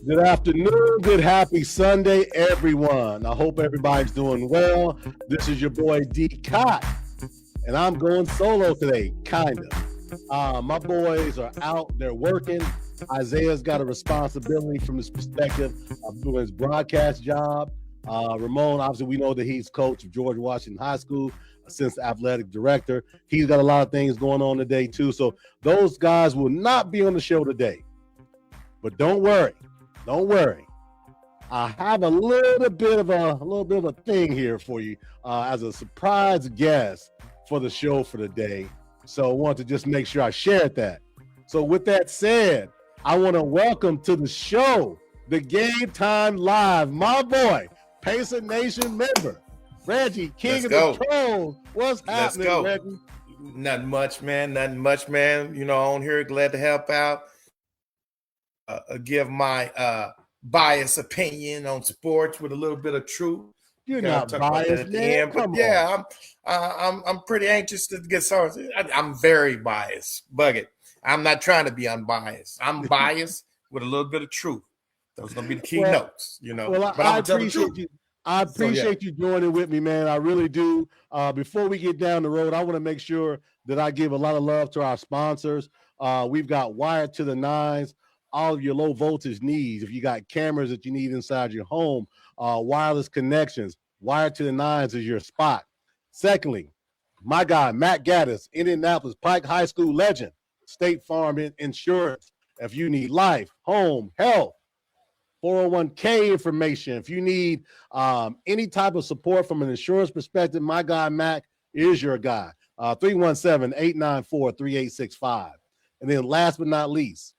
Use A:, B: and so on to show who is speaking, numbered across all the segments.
A: Good afternoon, good happy Sunday, everyone. I hope everybody's doing well. This is your boy D Cott, and I'm going solo today, kind of. My boys are out, they're working. Isaiah's got a responsibility from his perspective of doing his broadcast job. Ramon, obviously, we know that he's coach of George Washington High School, assistant athletic director. He's got a lot of things going on today, too. So those guys will not be on the show today. But don't worry. Don't worry. I have a little bit of a thing here for you as a surprise guest for the show for the day. So I want to just make sure I shared that. So with that said, I want to welcome to the show the Game Time Live, my boy, Pacer Nation member, Reggie, King
B: Let's
A: of
B: go.
A: the Trolls. What's
B: Let's
A: happening,
B: go.
A: Reggie?
B: Nothing much, man. Nothing much, man. On here, glad to help out. Give my biased opinion on sports with a little bit of truth.
A: You're
B: Gotta
A: not
B: talk about that
A: biased,
B: at the
A: man.
B: end. But
A: Come on.
B: yeah, I'm pretty anxious to get started. I'm very biased. Bug it. I'm not trying to be unbiased. I'm biased with a little bit of truth. Those are gonna be the key notes,
A: Well,
B: But
A: I
B: I'm gonna tell the
A: appreciate
B: truth.
A: you. I appreciate you joining with me, man. I really do. Before we get down the road, I want to make sure that I give a lot of love to our sponsors. We've got Wired to the Nines, all of your low voltage needs. If you got cameras that you need inside your home, wireless connections, Wired to the Nines is your spot. Secondly, my guy, Matt Gaddis, Indianapolis Pike High School legend, State Farm Insurance. If you need life, home, health, 401k information. If you need any type of support from an insurance perspective, my guy Mac is your guy. 317-894-3865. And then last but not least,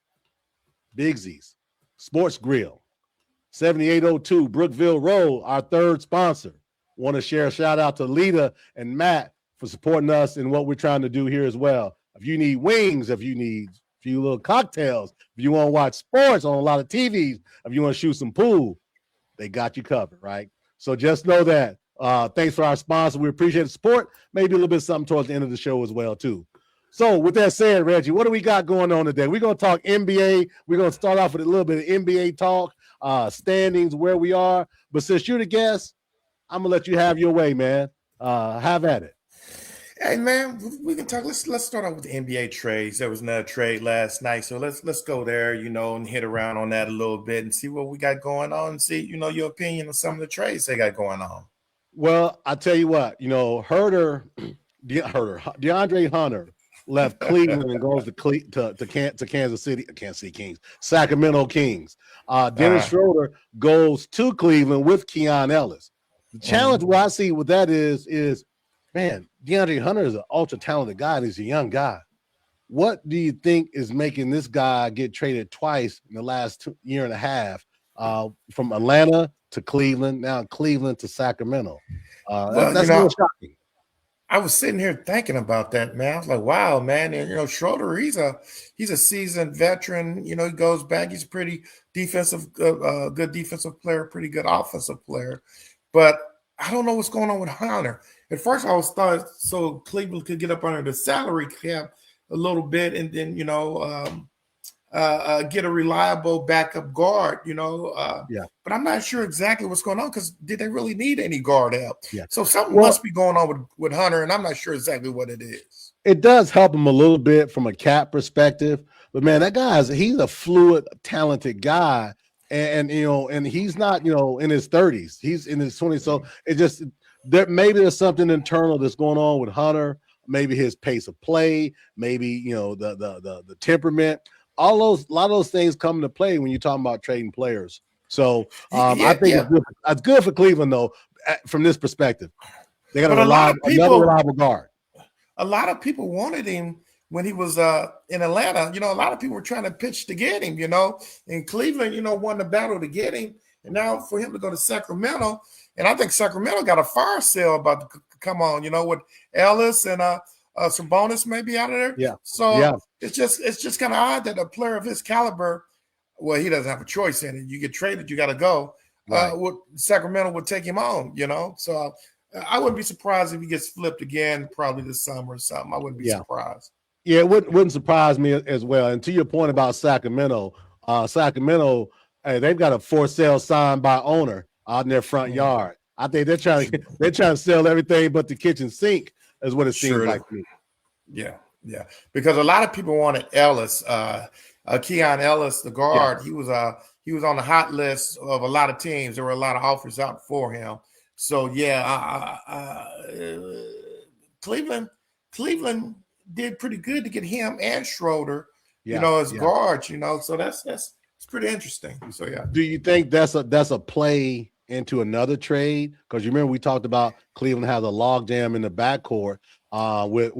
A: Bigsy's Sports Grill, 7802 Brookville Road, our third sponsor. Want to share a shout out to Lita and Matt for supporting us in what we're trying to do here as well. If you need wings, if you need a few little cocktails, if you want to watch sports on a lot of TVs, if you want to shoot some pool, they got you covered, right? So just know that. Thanks for our sponsor. We appreciate the support. Maybe a little bit of something towards the end of the show as well, too. So with that said, Reggie, what do we got going on today? We're going to talk NBA. We're going to start off with a little bit of NBA talk, standings, where we are. But since you're the guest, I'm going to let you have your way, man. Have at it.
B: Hey man, we can talk. Let's start off with the NBA trades. There was another trade last night, so let's go there, and hit around on that a little bit and see what we got going on. And see, your opinion on some of the trades they got going on.
A: Well, I tell you what, DeAndre Hunter left Cleveland and goes to Kansas City Kings, Sacramento Kings. Dennis Schroeder goes to Cleveland with Keon Ellis. The challenge what I see with that is, man, DeAndre Hunter is an ultra talented guy and he's a young guy. What do you think is making this guy get traded twice in the last year and a half, from Atlanta to Cleveland, now Cleveland to Sacramento? That's a little shocking.
B: I was sitting here thinking about that, man. I was like, wow, man. And Schroeder, he's a seasoned veteran. He goes back. He's a pretty good defensive player, pretty good offensive player. But I don't know what's going on with Hunter. At first, I was thought so Cleveland could get up under the salary cap a little bit, and then get a reliable backup guard.
A: Yeah.
B: But I'm not sure exactly what's going on because did they really need any guard help?
A: Yeah.
B: So something must be going on with Hunter, and I'm not sure exactly what it is.
A: It does help him a little bit from a cap perspective, but man, he's a fluid, talented guy. And he's not, in his 30s. He's in his 20s. So it just maybe there's something internal that's going on with Hunter, maybe his pace of play, maybe the temperament. A lot of those things come into play when you're talking about trading players. So I think it's good for Cleveland though, from this perspective. They got another reliable guard.
B: A lot of people wanted him when he was in Atlanta. A lot of people were trying to pitch to get him, and Cleveland, won the battle to get him. And now for him to go to Sacramento, and I think Sacramento got a fire sale about to come on, with Ellis and some bonus maybe out of there.
A: Yeah.
B: So it's just kind of odd that a player of his caliber, well, he doesn't have a choice in it. You get traded, you got to go. Right. Sacramento would take him on, So I wouldn't be surprised if he gets flipped again, probably this summer or something. I wouldn't be surprised.
A: Yeah, it wouldn't surprise me as well. And to your point about Sacramento, Hey, they've got a for sale sign by owner out in their front yard. I think they're trying to sell everything but the kitchen sink, is what it seems
B: Sure.
A: like to me.
B: Yeah, yeah. Because a lot of people wanted Ellis, Keon Ellis, the guard.
A: Yeah.
B: He was on the hot list of a lot of teams. There were a lot of offers out for him. So yeah, Cleveland did pretty good to get him and Schroeder, as guards. So that's it's pretty interesting. So yeah.
A: Do you think that's a play into another trade? Because you remember we talked about Cleveland has a logjam in the backcourt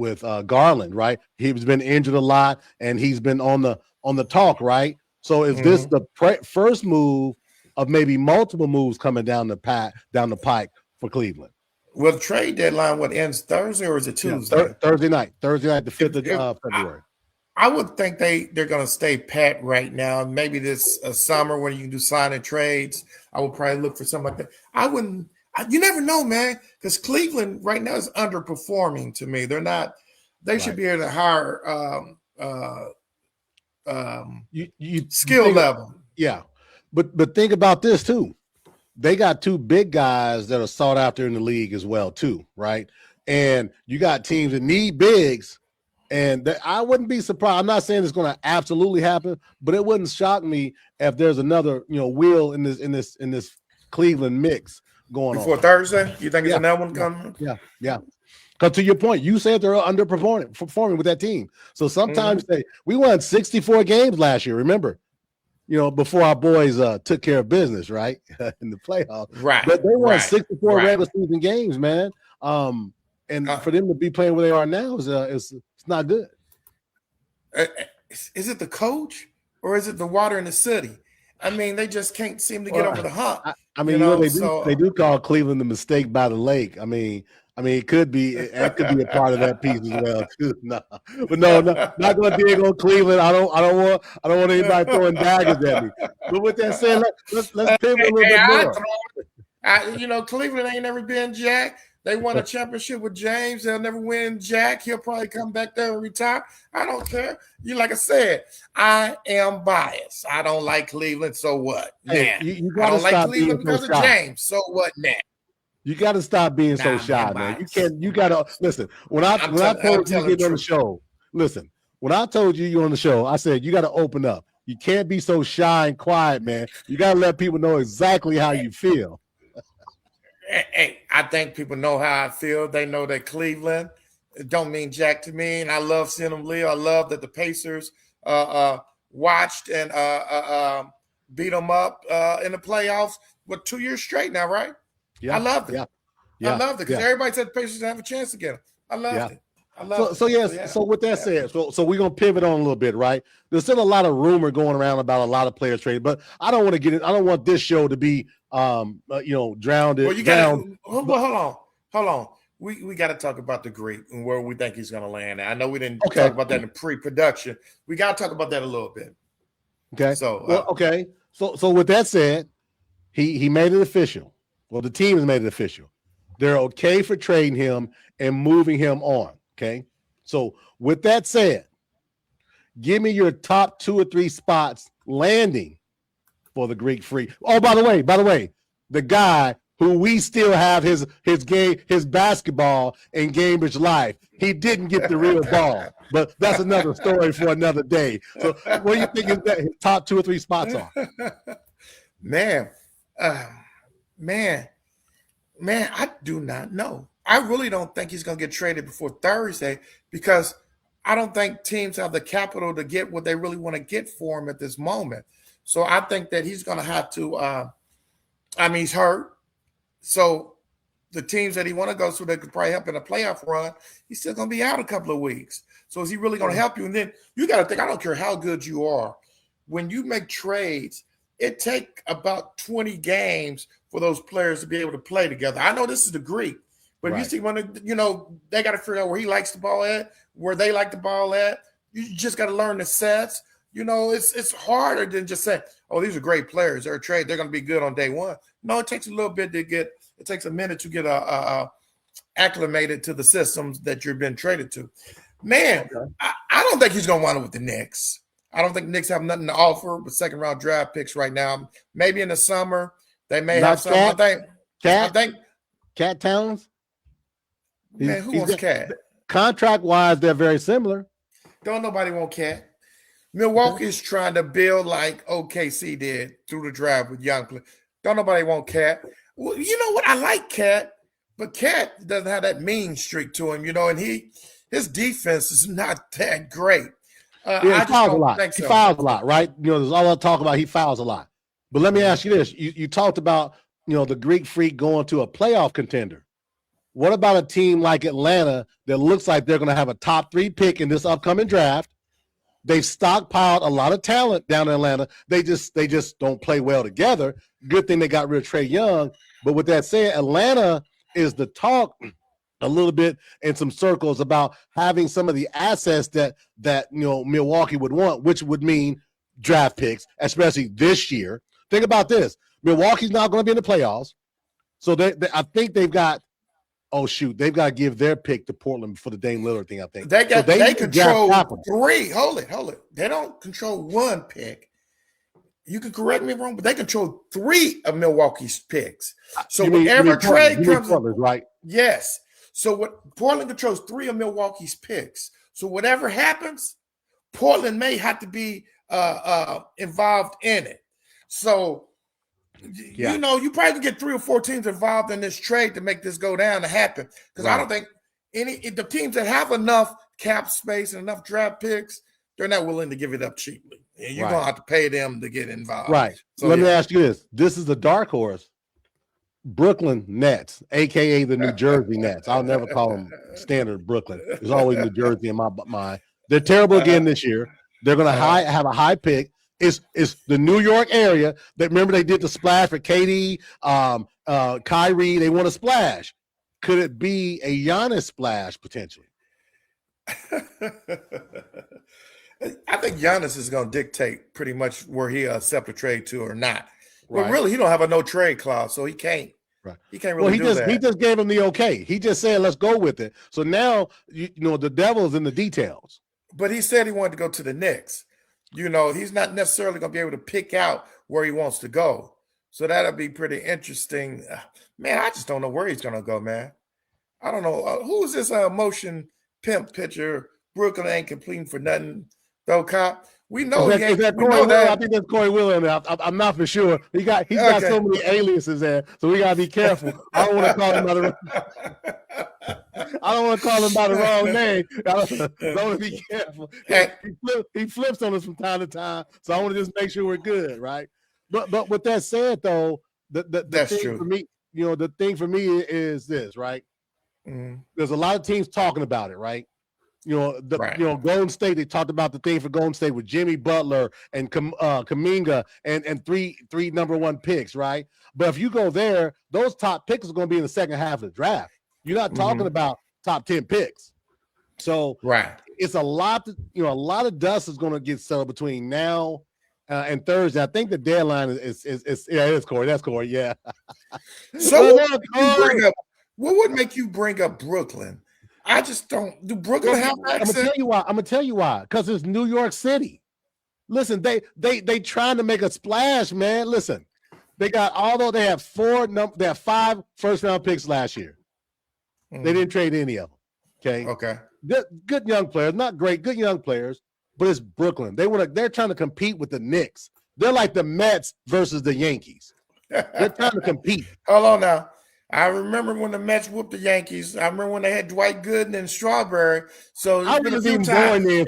A: with Garland, right? He's been injured a lot, and he's been on the talk, right? So is this the first move of maybe multiple moves coming down the pike for Cleveland?
B: Well, the trade deadline ends Thursday, or is it Tuesday?
A: Yeah, Thursday night, the 5th of February.
B: I would think they're going to stay pat right now. Maybe this summer when you can do sign and trades, I would probably look for something like that. You never know, man, because Cleveland right now is underperforming to me. They're not. They should be able to hire skill level.
A: Yeah, but think about this too. They got two big guys that are sought after in the league as well too, right? And you got teams that need bigs. And I wouldn't be surprised. I'm not saying it's going to absolutely happen, but it wouldn't shock me if there's another, wheel in this Cleveland mix going
B: before
A: on.
B: Thursday. You think it's another one coming?
A: Yeah. Because to your point, you said they're underperforming with that team. So sometimes we won 64 games last year. Remember, before our boys took care of business, right, in the playoffs.
B: Right.
A: But they won 64 regular season games, man. And for them to be playing where they are now is it's not good.
B: Is it the coach or is it the water in the city? I mean, they just can't seem to get over the hump.
A: They do call Cleveland the mistake by the lake. I mean, it could be a part of that piece as well too. No, not going to dig on Cleveland. I don't want anybody throwing daggers at me. But with that said, let's pivot a little bit more.
B: Cleveland ain't never been Jack. They won a championship with James. They'll never win Jack. He'll probably come back there and retire. I don't care. Like I said, I am biased. I don't like Cleveland. So what?
A: Hey,
B: I don't like Cleveland because of James. So what now?
A: You got to stop being so shy, man. You got to listen. When I told you to get on the show, listen. When I told you on the show, I said you got to open up. You can't be so shy and quiet, man. You got to let people know exactly how you feel.
B: Hey, I think people know how I feel. They know that Cleveland don't mean jack to me, and I love seeing them live. I love that the Pacers watched and beat them up in the playoffs. 2 years straight now, right?
A: Yeah,
B: I loved it.
A: Yeah.
B: I loved it because everybody said the Pacers didn't have a chance to get them. I loved it.
A: So with that said, so we're gonna pivot on a little bit, right? There's still a lot of rumor going around about a lot of players trade, but I don't want to get it. I don't want this show to be drowned.
B: Well, you got hold on. We got to talk about the Greek and where we think he's going to land. I know we didn't talk about that in pre-production. We got to talk about that a little bit.
A: Okay. So with that said, he made it official. Well, the team has made it official. They're okay for trading him and moving him on. Okay. So with that said, give me your top 2 or 3 spots landing for the Greek Freak. Oh, by the way, the guy who we still have his basketball in Cambridge life. He didn't get the real ball, but that's another story for another day. So what do you think is that his top 2 or 3 spots are?
B: Man, I do not know. I really don't think he's going to get traded before Thursday because I don't think teams have the capital to get what they really want to get for him at this moment. So I think that he's going to have to he's hurt. So the teams that he want to go to that could probably help in a playoff run, he's still going to be out a couple of weeks. So is he really going to help you? And then you got to think, I don't care how good you are. When you make trades, it takes about 20 games for those players to be able to play together. I know this is the Greek, but you see when they got to figure out where he likes the ball at, where they like the ball at. You just got to learn the sets. It's harder than just saying, oh, these are great players. They're a trade. They're going to be good on day one. No, it takes a little bit it takes a minute to get acclimated to the systems that you've been traded to. Man, I don't think he's going to wind up with the Knicks. I don't think Knicks have nothing to offer but second round draft picks right now. Maybe in the summer they may have
A: Not
B: some.
A: Cat.
B: I
A: Cat.
B: think.
A: Cat Towns.
B: Man, who wants Cat?
A: Contract wise, they're very similar.
B: Don't nobody want Cat. Milwaukee is trying to build like OKC did through the draft with young players. Don't nobody want Cat. Well, you know what? I like Cat, but Cat doesn't have that mean streak to him, and his defense is not that great.
A: Yeah, he fouls a lot. He fouls a lot, right? There's all I talk about. He fouls a lot. But let me ask you this: you talked about the Greek Freak going to a playoff contender. What about a team like Atlanta that looks like they're going to have a top 3 pick in this upcoming draft? They've stockpiled a lot of talent down in Atlanta. They just don't play well together. Good thing they got rid of Trae Young. But with that said, Atlanta is the talk a little bit in some circles about having some of the assets that Milwaukee would want, which would mean draft picks, especially this year. Think about this: Milwaukee's not going to be in the playoffs, so I think they've got. Oh shoot, they've got to give their pick to Portland for the Dame Lillard thing. I think
B: they control 3. Hold it. They don't control 1 pick. You can correct me if I'm wrong, but they control 3 of Milwaukee's picks. So whenever trade comes,
A: Portland, right?
B: Yes. So what Portland controls 3 of Milwaukee's picks. So whatever happens, Portland may have to be involved in it. So you probably can get 3 or 4 teams involved in this trade to make this go down to happen. Because I don't think the teams that have enough cap space and enough draft picks, they're not willing to give it up cheaply. And you're going to have to pay them to get involved.
A: Right. So let me ask you this. This is the dark horse. Brooklyn Nets, a.k.a. the New Jersey Nets. I'll never call them standard Brooklyn. There's always New Jersey in my mind. They're terrible again this year. They're going to have a high pick. It's the New York area. Remember they did the splash for KD, Kyrie. They want to splash. Could it be a Giannis splash potentially?
B: I think Giannis is going to dictate pretty much where he accept a trade to or not. But really, he don't have a no trade clause, so he can't. Right. He can't really do that.
A: He just gave him the okay. He just said, "Let's go with it." So now the devil's in the details.
B: But he said he wanted to go to the Knicks. He's not necessarily going to be able to pick out where he wants to go. So that'll be pretty interesting. Man, I just don't know where he's going to go, man. I don't know. Who's this motion pimp pitcher? Brooklyn ain't completing for nothing, though, Cop. We know he ain't.
A: That Corey Will? I think that's Corey Will in there. I'm not for sure. He's got so many aliases there, so we got to be careful. I don't want to call him by the wrong name. I want to be careful. He flips on us from time to time, so I want to just make sure we're good, right? But with that said, though, the thing true. For me, the thing for me is this, right? Mm-hmm. There's a lot of teams talking about it, right? Golden State, they talked about the thing for Golden State with Jimmy Butler and Kuminga and three number 1 picks, right? But if you go there, those top picks are going to be in the second half of the draft. You're not talking about top 10 picks. So it's a lot of dust is going to get settled between now and Thursday. I think the deadline is Corey. That's Corey. Yeah.
B: So what would make you bring up Brooklyn? I just don't. Do Brooklyn have access?
A: I'm gonna tell you why. Because it's New York City. Listen, they trying to make a splash, man. Listen, they have 5 first round picks last year. They didn't trade any of them. Okay. Good young players, not great, good young players, but it's Brooklyn. They're trying to compete with the Knicks. They're like the Mets versus the Yankees. They're trying to compete.
B: Hold on now. I remember when the Mets whooped the Yankees. I remember when they had Dwight Gooden and Strawberry. So
A: I was even born there.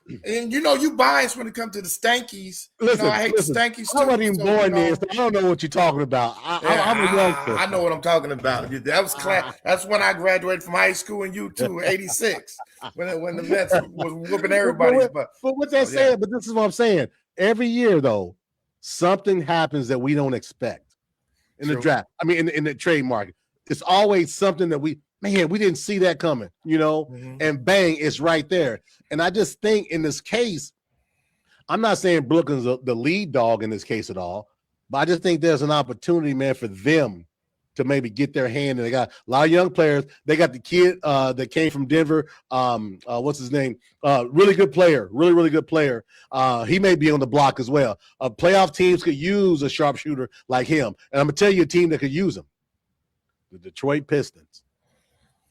B: You biased when it comes to the Stankies. I hate the Stankies too.
A: I wasn't even born there, so I don't know what you're talking about. I'm a youngster.
B: I know what I'm talking about. That was class. That's when I graduated from high school in U2, '86, when the Mets was whooping everybody.
A: But with that said, but this is what I'm saying. Every year, though, something happens that we don't expect. In the draft, in the trade market, it's always something that we didn't see that coming, and bang, it's right there. And I just think in this case, I'm not saying Brooklyn's the lead dog in this case at all, but I just think there's an opportunity, man, for them to maybe get their hand. And they got a lot of young players. They got the kid that came from Denver. What's his name? Really good player. Really good player. He may be on the block as well. Playoff teams could use a sharpshooter like him. And I'm going to tell you a team that could use him. The Detroit Pistons.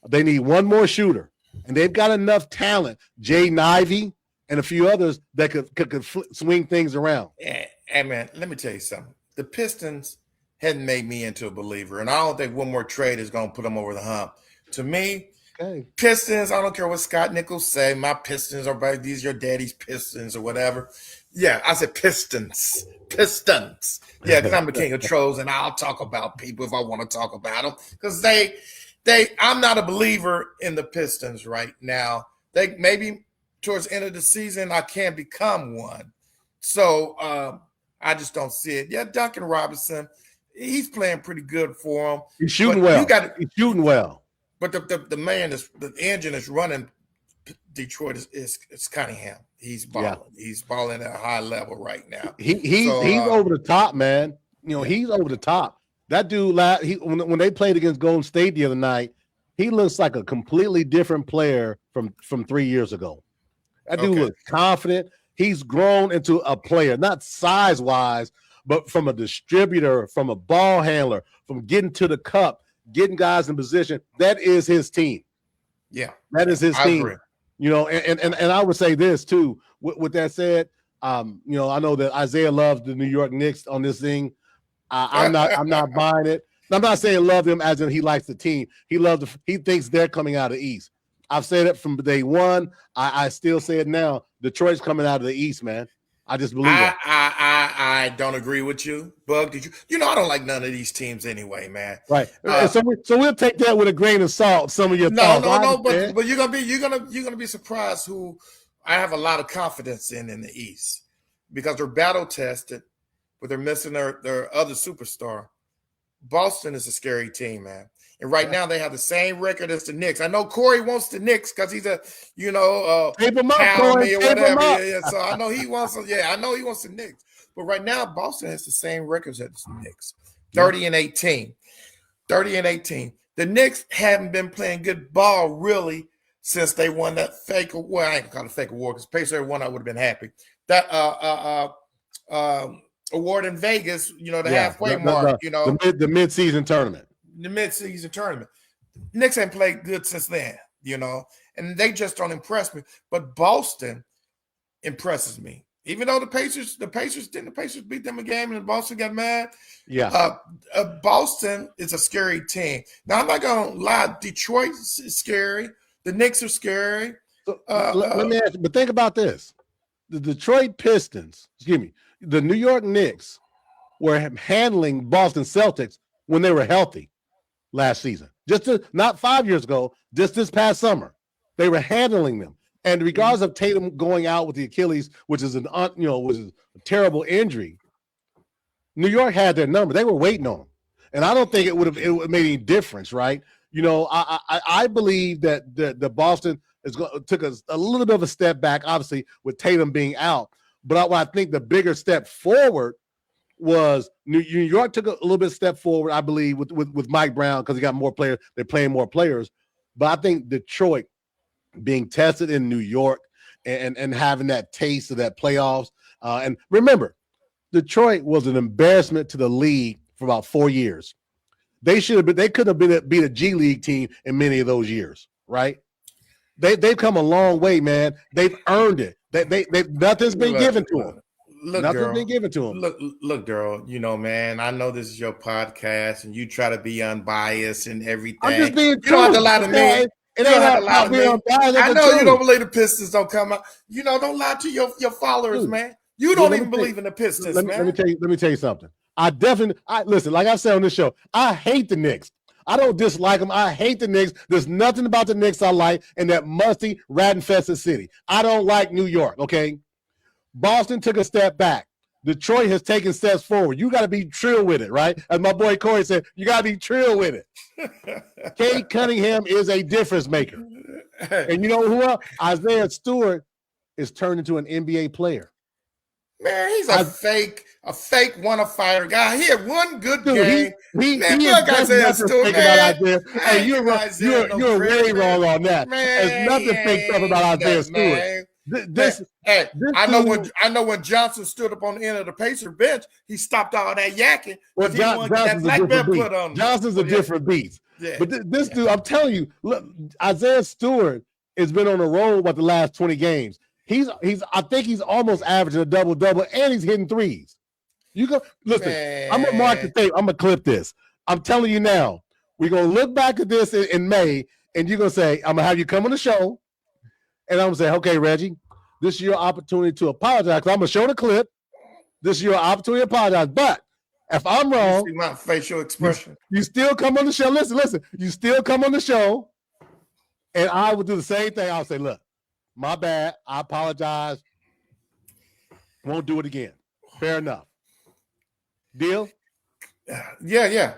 A: They need one more shooter. And they've got enough talent. Jaden Ivey and a few others that could swing things around.
B: Hey, man, let me tell you something. The Pistons hadn't made me into a believer, and I don't think one more trade is going to put them over the hump. To me, Pistons, I don't care what Scott Nichols say, my Pistons are these are your daddy's Pistons or whatever. Yeah, I said Pistons. Yeah, because I'm the king of trolls, and I'll talk about people if I want to talk about them. Because I'm not a believer in the Pistons right now. They maybe towards the end of the season, I can become one. So I just don't see it. Yeah, Duncan Robinson, he's playing pretty good for him.
A: He's shooting well. He's shooting well.
B: But the engine is running Detroit is Cunningham. He's balling. Yeah. He's balling at a high level right now.
A: He's over the top, man. He's over the top. That dude, when they played against Golden State the other night, he looks like a completely different player from 3 years ago. That dude looks confident. He's grown into a player, not size-wise, but from a distributor, from a ball handler, from getting to the cup, getting guys in position. That is his team.
B: Yeah.
A: That is his team.
B: Agree.
A: And I would say this too. With that said, I know that Isaiah loves the New York Knicks on this thing. I'm not buying it. I'm not saying love them as in he likes the team. He thinks they're coming out of the East. I've said it from day one. I still say it now. Detroit's coming out of the East, man. I just believe it.
B: I don't agree with you, Bug. Did you? I don't like none of these teams anyway, man.
A: Right. So we'll take that with a grain of salt. Some of your thoughts.
B: No. But you're gonna be surprised who I have a lot of confidence in the East because they're battle tested, but they're missing their other superstar. Boston is a scary team, man. And right now they have the same record as the Knicks. I know Corey wants the Knicks because he's a,
A: tape him up, Corey,
B: or whatever. Yeah. So I know he wants the Knicks. But right now, Boston has the same records as the Knicks. 30-18. 30-18. The Knicks haven't been playing good ball really since they won that fake award. I ain't gonna call it fake award because Pacers won, I would have been happy. That award in Vegas, the halfway mark,
A: the mid-season tournament.
B: The mid-season tournament. Knicks ain't played good since then, and they just don't impress me. But Boston impresses me. Even though the Pacers beat them a game and Boston got mad.
A: Yeah.
B: Boston is a scary team. Now, I'm not going to lie. Detroit is scary. The Knicks are scary.
A: Let me ask you, but think about this. The Detroit Pistons, the New York Knicks were handling Boston Celtics when they were healthy last season. Not 5 years ago, just this past summer. They were handling them. And regardless of Tatum going out with the Achilles, which is a terrible injury, New York had their number. They were waiting on him. And I don't think it would have made any difference, right? I believe that the Boston took a little bit of a step back, obviously, with Tatum being out. But I think the bigger step forward was New York took a little bit of step forward, I believe, with Mike Brown because he got more players. They're playing more players. But I think Detroit being tested in New York and having that taste of that playoffs. And remember, Detroit was an embarrassment to the league for about 4 years. They could have beat a G League team in many of those years, right? They've come a long way, man. They've earned it. Nothing's been given to them. Nothing's been given to them.
B: Look, girl. Man, I know this is your podcast, and you try to be unbiased and everything.
A: I'm just being
B: true. You don't have to lie to me.
A: You don't have to lie to me.
B: I know you don't believe the Pistons don't come out. Don't lie to your followers, man. You don't even believe in the Pistons, man.
A: Let me tell you something. Listen, like I said on this show, I hate the Knicks. I don't dislike them. I hate the Knicks. There's nothing about the Knicks I like in that musty, rat-infested city. I don't like New York, okay? Boston took a step back. Detroit has taken steps forward. You got to be trill with it, right? As my boy Corey said, you got to be trill with it. Cade Cunningham is a difference maker. And you know who else? Isaiah Stewart is turned into an NBA player.
B: Man, he's a fake a fake fighter guy. He had one good
A: Dude,
B: game.
A: he
B: Man,
A: is
B: fuck
A: there's
B: Isaiah
A: nothing
B: Stewart,
A: fake
B: man.
A: about Isaiah.
B: I
A: Hey,
B: ain't
A: you're
B: giving
A: wrong.
B: Isaiah no
A: You're
B: credit,
A: way
B: man.
A: wrong on that. There's
B: Man,
A: nothing fake stuff about Isaiah Stewart.
B: man.
A: This
B: Hey,
A: this
B: I know
A: dude,
B: when Johnson stood up on the end of the Pacer bench, he stopped all that yakking
A: well,
B: because he wanted that
A: Johnson's a
B: black belt
A: different beast.
B: put on him.
A: Johnson's a different beast.
B: Yeah.
A: But this dude, I'm telling you, look, Isaiah Stewart has been on the road about the last 20 games. I think he's almost averaging a double-double, and he's hitting threes. You go listen.
B: Man.
A: I'm gonna mark the tape. I'm gonna clip this. I'm telling you now. We're gonna look back at this in May, and you're gonna say, I'm gonna have you come on the show, and I'm gonna say, okay, Reggie, this is your opportunity to apologize. Because I'm gonna show the clip. This is your opportunity to apologize. But if I'm wrong,
B: you see my facial expression.
A: You still come on the show. Listen. You still come on the show, and I would do the same thing. I'll say, look, my bad. I apologize. Won't do it again. Fair enough. Deal?
B: Yeah.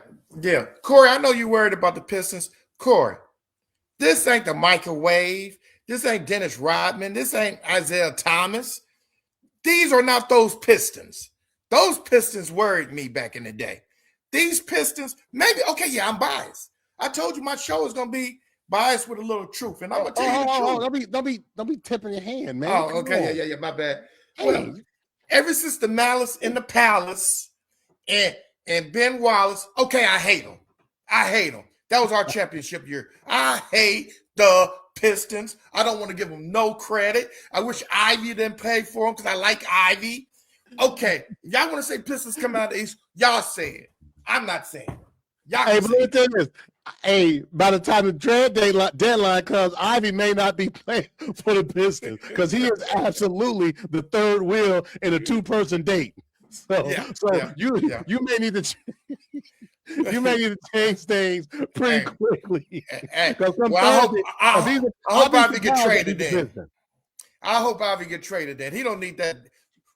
B: Corey, I know you're worried about the Pistons. Corey, this ain't the microwave. This ain't Dennis Rodman. This ain't Isaiah Thomas. These are not those Pistons. Those Pistons worried me back in the day. These Pistons, maybe, okay, yeah, I'm biased. I told you my show is going to be biased with a little truth, and I'm going to tell you the truth.
A: Don't be tipping your hand, man.
B: Oh, okay, yeah, my bad.
A: Hey.
B: Well, ever since the Malice in the Palace and Ben Wallace, okay, I hate them. That was our championship year. I hate the Pistons. I don't want to give them no credit. I wish Ivy didn't pay for them because I like Ivy. Okay, y'all want to say Pistons come out of the East? Y'all say it. I'm not saying it. Y'all
A: hey, but let me tell you this. Hey, by the time the trade deadline comes, Ivy may not be playing for the Pistons because he is absolutely the third wheel in a two-person date. You may need to you may need to change things pretty quickly.
B: Well, I hope Ivy get traded then. I hope Ivy get traded then. He don't need that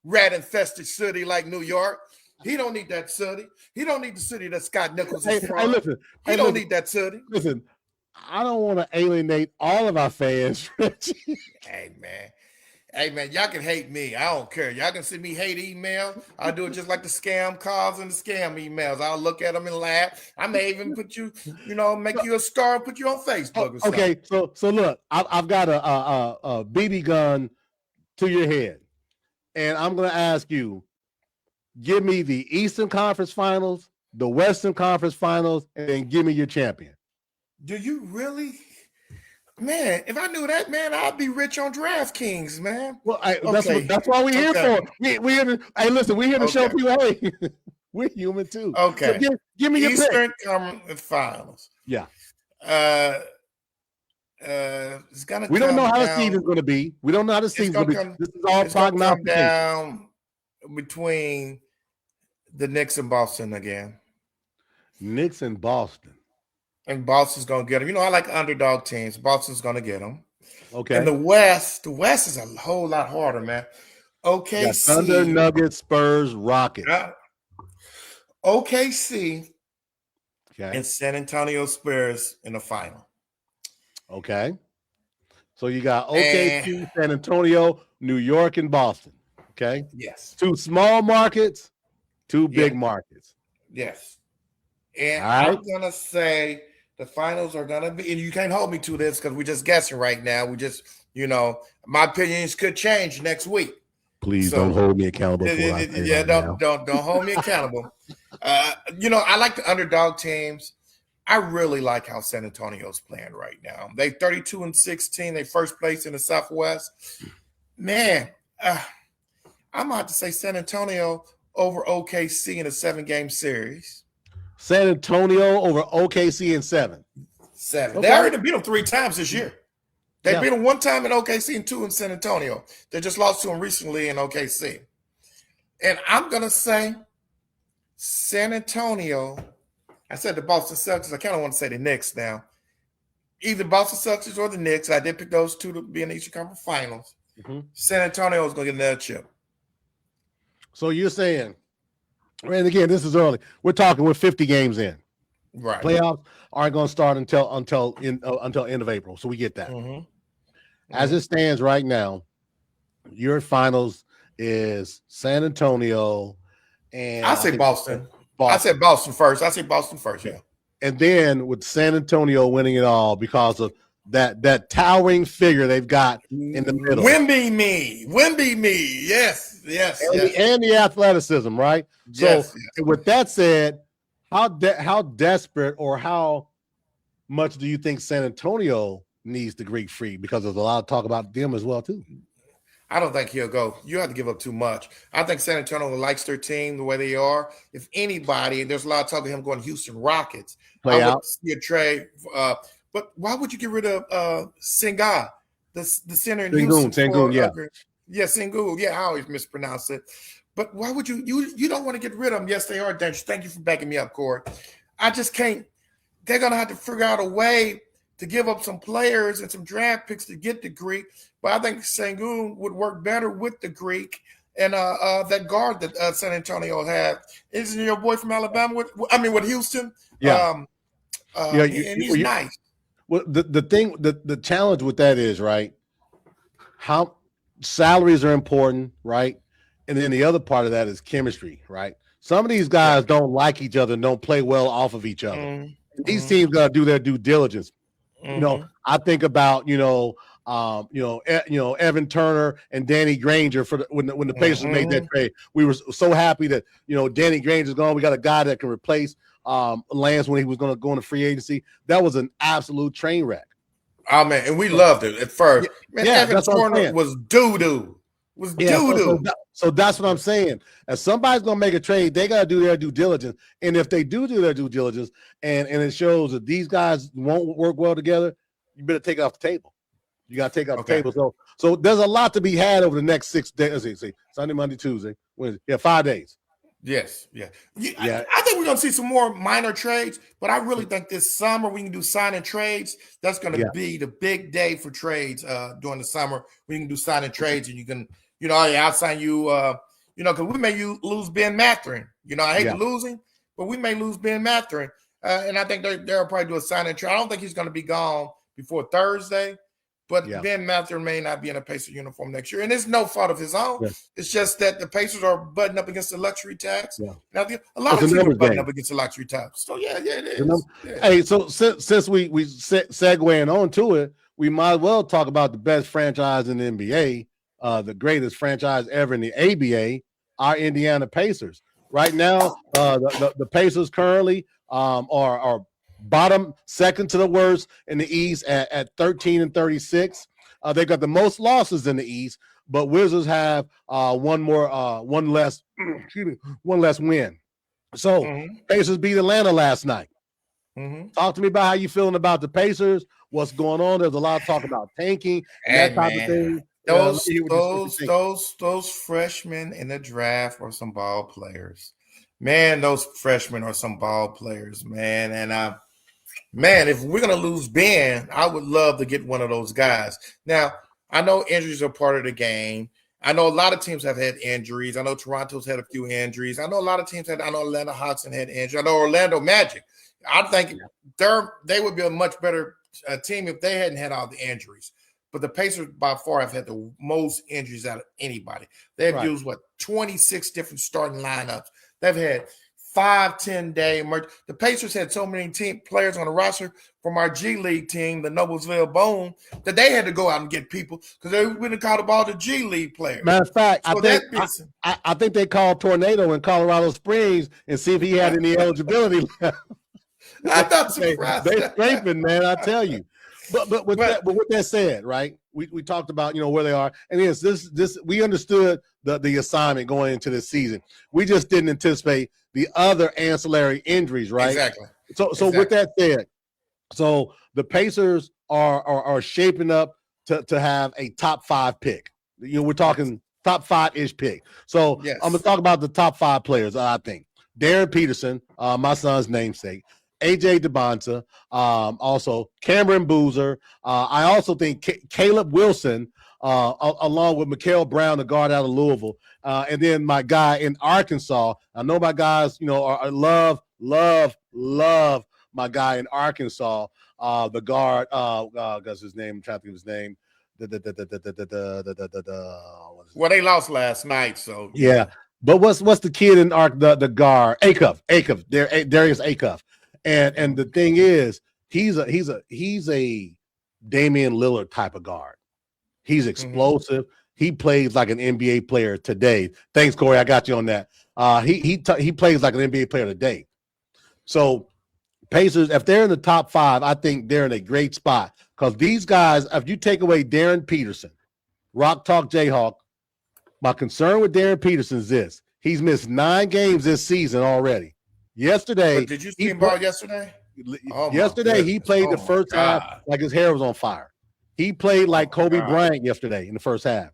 B: rat-infested city like New York. He don't need that city. He don't need the city that Scott Nichols is from. He don't need that city.
A: Listen, I don't want to alienate all of our fans.
B: Hey, man, y'all can hate me. I don't care. Y'all can send me hate email. I'll do it just like the scam calls and the scam emails. I'll look at them and laugh. I may even put you, make you a star and put you on Facebook or something.
A: Okay, so look, I've got a BB gun to your head, and I'm going to ask you, give me the Eastern Conference Finals, the Western Conference Finals, and then give me your champion.
B: Do you really? Man, if I knew that, man, I'd be rich on DraftKings, man.
A: Well, that's why we're here for. Hey, listen, we're here to show people, hey, we're human too.
B: Okay.
A: So give me your
B: Eastern Conference Finals.
A: Yeah.
B: It's gonna.
A: We don't know how the season's going to be. We don't know how the season's going to be. This is all prognostication.
B: Down between the Knicks and Boston again.
A: Knicks and Boston.
B: And Boston's going to get them. I like underdog teams. Boston's going to get them.
A: Okay.
B: And the West is a whole lot harder, man. OKC.
A: Thunder, Nuggets, Spurs, Rockets.
B: OKC and San Antonio Spurs in the final.
A: Okay. So you got OKC, San Antonio, New York, and Boston. Okay.
B: Yes. 2
A: small markets, 2 big markets.
B: Yes. And I'm going to say the finals are going to be, and you can't hold me to this because we're just guessing right now. We just, my opinions could change next week.
A: Please don't hold me accountable.
B: Don't hold me accountable. I like the underdog teams. I really like how San Antonio's playing right now. They 32-16. They first place in the Southwest. Man, I'm about to say San Antonio over OKC in a 7-game series.
A: San Antonio over OKC in 7.
B: 7. Okay. They already beat them 3 times this year. They beat them 1 time in OKC and 2 in San Antonio. They just lost to them recently in OKC. And I'm going to say San Antonio. I said the Boston Celtics. I kind of want to say the Knicks now. Either Boston Celtics or the Knicks. I did pick those 2 to be in the Eastern Conference Finals. Mm-hmm. San Antonio is going to get another chip.
A: So you're saying, and again, this is early. We're 50 games in.
B: Right.
A: Playoffs aren't going to start until end of April. So we get that. Mm-hmm. As it stands right now, your finals is San Antonio And
B: I
A: I
B: say
A: think
B: Boston. I
A: Boston.
B: said Boston first. I say Boston first. Yeah.
A: And then with San Antonio winning it all because of that towering figure they've got in the middle.
B: Wimby me. Yes, yes,
A: And
B: yes,
A: the athleticism, right? So
B: yes, yes.
A: with that said, how desperate or how much do you think San Antonio needs the Greek Freak? Because there's a lot of talk about them as well too.
B: I don't think he'll go. You have to give up too much. I think San Antonio likes their team the way they are. If anybody, and there's a lot of talk of him going Houston Rockets, I
A: Play
B: would
A: out.
B: see a trade. But why would you get rid of Senga, the center in Houston
A: Sengun,
B: for
A: yeah.
B: yeah, Sengun. Yeah, I always mispronounce it. But why would you don't want to get rid of them? Yes, they are dangerous. Thank you for backing me up, Corey. I just can't. They're gonna have to figure out a way to give up some players and some draft picks to get the Greek. But I think Sengun would work better with the Greek and that guard that San Antonio had. Isn't your boy from Alabama? With Houston.
A: Yeah. Yeah.
B: And he's nice.
A: Well, the challenge with that is, right, how salaries are important, right? And then the other part of that is chemistry, right? Some of these guys don't like each other and don't play well off of each other.
B: Mm-hmm.
A: These teams got to do their due diligence.
B: Mm-hmm.
A: I think about Evan Turner and Danny Granger when the Pacers made that trade. We were so happy that Danny Granger's gone. We got a guy that can replace Lance when he was going to go into free agency. That was an absolute train wreck.
B: Oh man, and we loved it at first. Man, Evan Turner was doo-doo.
A: So that's what I'm saying. If somebody's gonna make a trade, they gotta do their due diligence. And if they do their due diligence and it shows that these guys won't work well together, you better take it off the table. You gotta take it off the table. So there's a lot to be had over the next 6 days. Sunday, Monday, Tuesday, Wednesday. Yeah, 5 days.
B: Yes, yeah. I think we're gonna see some more minor trades, but I really think this summer we can do sign and trades. That's gonna be the big day for trades during the summer. We can do sign and trades, and you can, I'll sign you, because we may lose Ben Mathurin. I hate losing, but we may lose Ben Mathurin, and I think they'll probably do a sign and trade. I don't think he's gonna be gone before Thursday. But Ben Mathurin may not be in a Pacer uniform next year. And it's no fault of his own. Yeah. It's just that the Pacers are butting up against the luxury tax. Yeah. Now, a lot of teams are butting up against the luxury tax. So, yeah, it is.
A: Hey, so since we segueing on to it, we might as well talk about the best franchise in the NBA, the greatest franchise ever in the ABA, our Indiana Pacers. Right now, the Pacers currently are bottom, second to the worst in the East at 13-36. They've got the most losses in the East, but Wizards have one less win. So Pacers beat Atlanta last night. Talk to me about how you feeling about the Pacers. What's going on? There's a lot of talk about tanking and that type of thing.
B: Those freshmen in the draft are some ball players. Man, those freshmen are some ball players, man. And man, if we're going to lose Ben, I would love to get one of those guys. Now, I know injuries are part of the game. I know a lot of teams have had injuries. I know Toronto's had a few injuries. I know a lot of teams I know Atlanta Hawks had injuries. I know Orlando Magic. I think they would be a much better team if they hadn't had all the injuries. But the Pacers by far have had the most injuries out of anybody. They've used 26 different starting lineups. They've had 5-10-day emerge. The Pacers had so many players on the roster from our G League team, the Noblesville Bone, that they had to go out and get people because they wouldn't call the ball the G League players.
A: Matter of fact, so I think they called Tornado in Colorado Springs and see if he had any eligibility left.
B: I'm not surprised.
A: They scraping, man, I tell you. But with that said, right? We talked about where they are, and yes, this we understood the assignment going into this season. We just didn't anticipate the other ancillary injuries, right?
B: Exactly.
A: So with that said, so the Pacers are shaping up to have a top 5 pick. We're talking top 5-ish pick. So I'm gonna talk about the top 5 players. I think Darren Peterson, my son's namesake. AJ DeBonta, also Cameron Boozer. I also think Caleb Wilson, along with Mikael Brown, the guard out of Louisville, and then my guy in Arkansas. I know my guys, love my guy in Arkansas, the guard. What's his name? I'm trying to think of his name.
B: Well, they lost last night, so
A: yeah. But what's the kid in Ark, the guard, Acuff, Darius Acuff. And the thing is, he's a Damian Lillard type of guard. He's explosive. He plays like an NBA player today. Thanks, Corey. I got you on that. He plays like an NBA player today. So Pacers, if they're in the top 5, I think they're in a great spot because these guys, if you take away Darren Peterson, Rock Talk Jayhawk, my concern with Darren Peterson is this. He's missed 9 games this season already. Yesterday.
B: But did you see him ball yesterday?
A: Yesterday, he played the first half like his hair was on fire. He played like Kobe Bryant yesterday in the first half.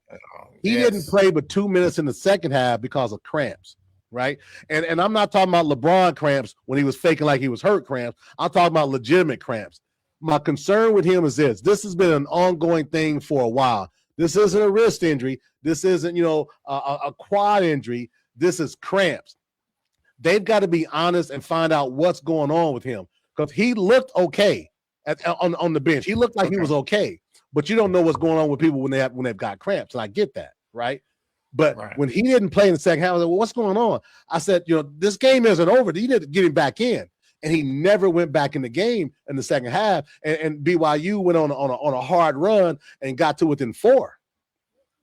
A: He didn't play but 2 minutes in the second half because of cramps, right? And I'm not talking about LeBron cramps when he was faking like he was hurt cramps. I'm talking about legitimate cramps. My concern with him is this. This has been an ongoing thing for a while. This isn't a wrist injury. This isn't, a quad injury. This is cramps. They've got to be honest and find out what's going on with him because he looked okay on the bench. He looked like he was okay, but you don't know what's going on with people when they've got cramps, and I get that, right? But when he didn't play in the second half, I was like, well, what's going on? I said, this game isn't over. You need to get him back in. And he never went back in the game in the second half. And BYU went on a hard run and got to within 4.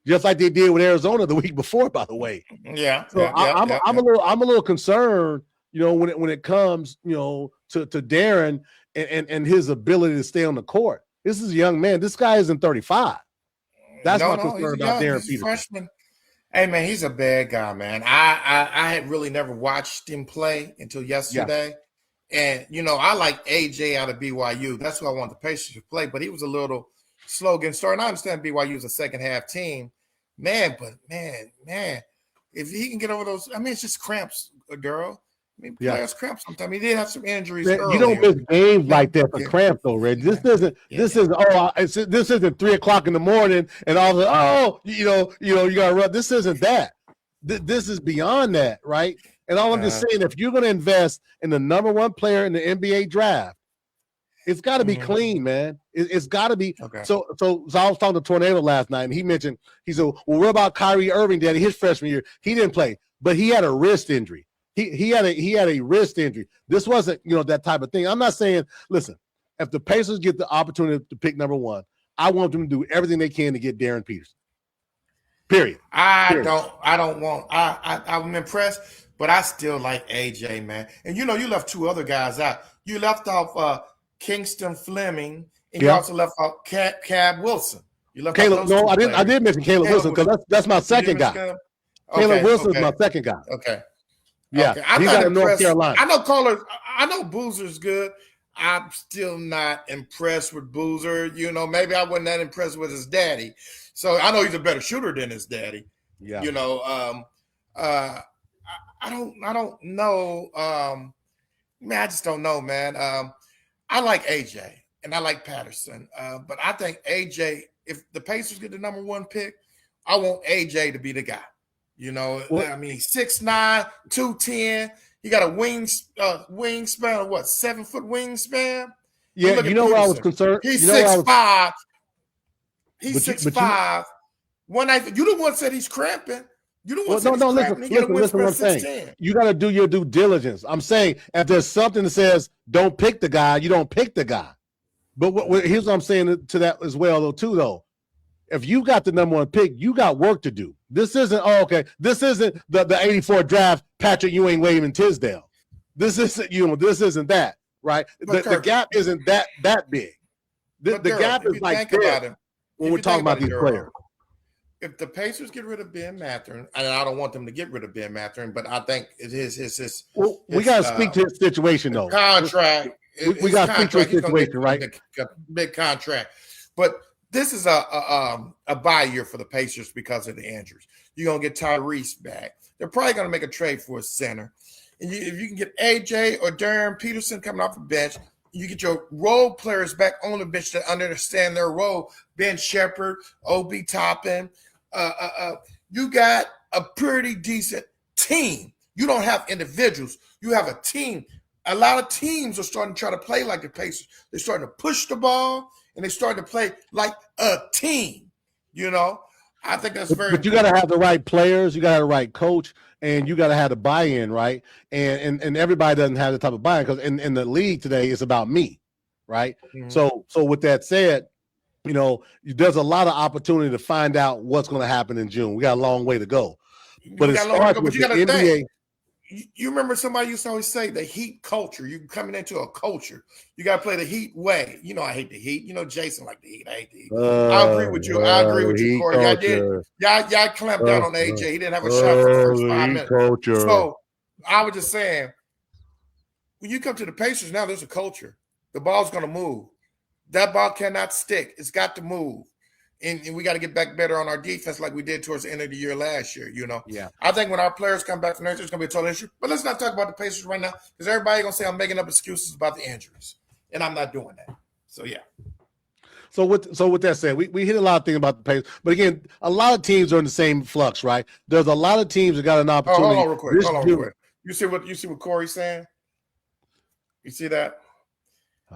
A: Just like they did with Arizona the week before, by the way.
B: Yeah.
A: So I'm a little concerned, when it comes, to Darren and his ability to stay on the court. This is a young man. This guy isn't 35. That's my concern about Darren Peterson.
B: Freshman. Hey man, he's a bad guy, man. I had really never watched him play until yesterday. And I like AJ out of BYU. That's who I want the Pacers to play, but he was a little slow getting started. And I understand BYU is a second half team. Man, if he can get over those, it's just cramps, Daryl. Players cramp sometimes. He did have some injuries.
A: Man, you don't miss games like that for cramp, though, Reggie. This isn't. This isn't 3:00 in the morning, and all the you got to run. This isn't that. This is beyond that, right? And all I'm just saying, if you're going to invest in the number 1 player in the NBA draft, it's got to be clean, man. It's got to be. Okay. So I was talking to Tornado last night, and he said, well, what about Kyrie Irving, Daddy? His freshman year, he didn't play, but he had a wrist injury. He had a wrist injury. This wasn't, that type of thing. I'm not saying, listen, if the Pacers get the opportunity to pick number 1, I want them to do everything they can to get Darren Peterson. Period.
B: I'm impressed, but I still like AJ, man. And you left 2 other guys out. You left off Kingston Fleming, and you also left off Cab Wilson. You left
A: Caleb. No, I did mention Caleb Wilson because that's my second guy. Caleb Wilson is my second guy.
B: Okay.
A: Yeah,
B: okay. He's out of North Carolina. I know Boozer's good. I'm still not impressed with Boozer. Maybe I wasn't that impressed with his daddy. So I know he's a better shooter than his daddy. Yeah. I don't know. I just don't know, man. I like AJ and I like Patterson. But I think AJ, if the Pacers get the number 1 pick, I want AJ to be the guy. 6'9", 210. He got a wingspan of what, 7-foot wingspan?
A: Yeah, where I was concerned.
B: He's 6'5". He's 6'5". You the one said he's cramping. You the one said he's cramping.
A: Listen what I'm saying. You got to do your due diligence. I'm saying if there's something that says don't pick the guy, you don't pick the guy. But here's what I'm saying to that as well, though. If you got the number 1 pick, you got work to do. This isn't This isn't the 84 draft Patrick Ewing, Wayman Tisdale. This isn't this isn't that, right? The gap isn't that big. The gap is like this when we're talking about these players.
B: If the Pacers get rid of Ben Mathurin, and I don't want them to get rid of Ben Mathurin, but I think it is his.
A: Well, we got to speak to his situation though.
B: Contract.
A: We got to speak to his situation, right?
B: Big contract, but. This is a bye year for the Pacers because of the injuries. You're going to get Tyrese back. They're probably going to make a trade for a center. And if you can get AJ or Darren Peterson coming off the bench, you get your role players back on the bench that understand their role. Ben Shepherd, Obi Toppin. You got a pretty decent team. You don't have individuals. You have a team. A lot of teams are starting to try to play like the Pacers. They're starting to push the ball. And they started to play like a team, I think that's very
A: But you got to have the right players, you got to have the right coach, and you got to have the buy-in, right? And everybody doesn't have the type of buy-in because in the league today, it's about me, right?
B: Mhm.
A: So with that said, there's a lot of opportunity to find out what's going to happen in June. We got a long way to go. But
B: We
A: it
B: got a long way to
A: starts
B: go,
A: with
B: but you
A: the
B: got to
A: NBA.
B: think. You remember somebody used to always say the Heat culture. You coming into a culture. You got to play the Heat way. I hate the Heat. Jason like the Heat. I hate the Heat. I agree with you. I agree with you,
A: Heat
B: Corey.
A: culture.
B: Y'all clamped down on AJ. He didn't have a shot for the first 5 minutes.
A: Culture.
B: So I was just saying, when you come to the Pacers now, there's a culture. The ball's going to move. That ball cannot stick. It's got to move. And we got to get back better on our defense like we did towards the end of the year last year,
A: Yeah.
B: I think when our players come back from next year, it's going to be a total issue. But let's not talk about the Pacers right now because everybody's going to say I'm making up excuses about the injuries. And I'm not doing that. So, yeah.
A: So with that said, we hit a lot of things about the Pacers. But again, a lot of teams are in the same flux, right? There's a lot of teams that got an opportunity.
B: Hold on real quick. You see what Corey's saying? You see that?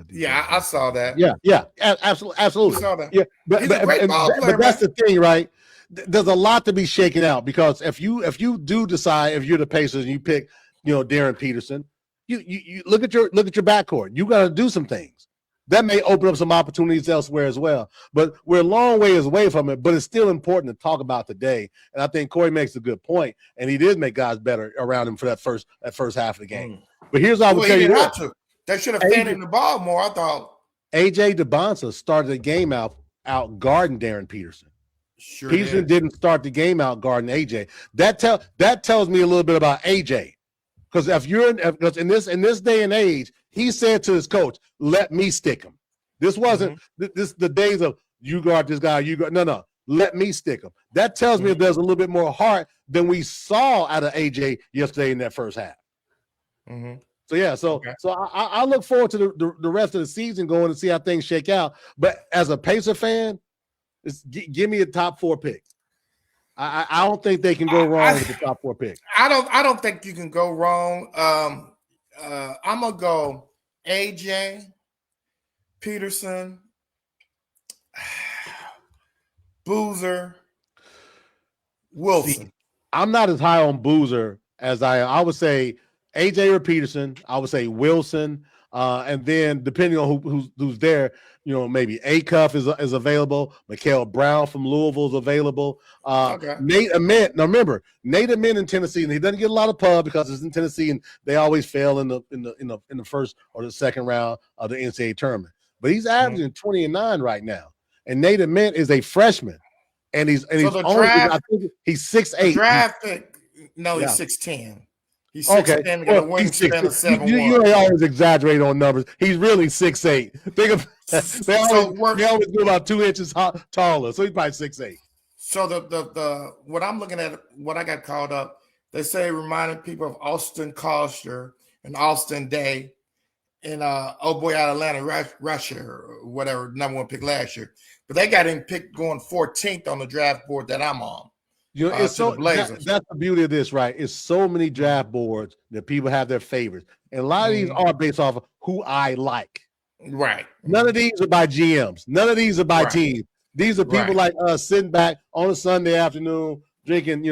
B: Yeah, I saw that.
A: Yeah, absolutely.
B: You saw that.
A: Yeah,
B: he's a great ball player,
A: but that's the thing, right? There's a lot to be shaken out because if you do decide, if you're the Pacers and you pick, Darren Peterson, you look at your backcourt. You got to do some things that may open up some opportunities elsewhere as well. But we're a long ways away from it. But it's still important to talk about today. And I think Corey makes a good point, and he did make guys better around him for that first half of the game. But here's what I will tell you this.
B: They should have fed him the ball more, I thought.
A: AJ DeBonsa started the game out guarding Darren Peterson.
B: Sure
A: Peterson didn't start the game out guarding AJ. That tells me a little bit about AJ. Because because in this day and age, he said to his coach, "Let me stick him." This wasn't the days of you guard this guy, you guard. No, let me stick him. That tells me there's a little bit more heart than we saw out of AJ yesterday in that first half.
B: Mm-hmm.
A: So yeah, so I look forward to the rest of the season going to see how things shake out. But as a Pacer fan, give me a top 4 pick. I don't think they can go wrong with the top 4 pick.
B: I don't think you can go wrong. I'm gonna go AJ, Peterson, Boozer, Wilson.
A: See, I'm not as high on Boozer as I would say AJ or Peterson. I would say Wilson, and then depending on who's there, maybe Acuff is available. Mikael Brown from Louisville is available. Nate Ament. Now remember, Nate Ament in Tennessee, and he doesn't get a lot of pub because it's in Tennessee, and they always fail in the first or the second round of the NCAA tournament. But he's averaging 20-9 right now, and Nate Ament is a freshman, and he's only, I think he's 6'8".
B: Draft pick. No, he's 6'10". He's 6'10", got a wingspan of 7'1".
A: You always exaggerate on numbers. He's really 6'8". Think of they always go about 2 inches taller, so he's probably 6'8".
B: So the what I'm looking at, what I got called up, they say reminded people of Austin Coster and Austin Day and out of Atlanta, Russia or whatever, number 1 pick last year. But they got him picked going 14th on the draft board that I'm on.
A: It's that's the beauty of this, right? It's so many draft boards that people have their favorites, and a lot of these are based off of who I like.
B: Right.
A: None of these are by GMs. None of these are by teams. These are people like us sitting back on a Sunday afternoon drinking,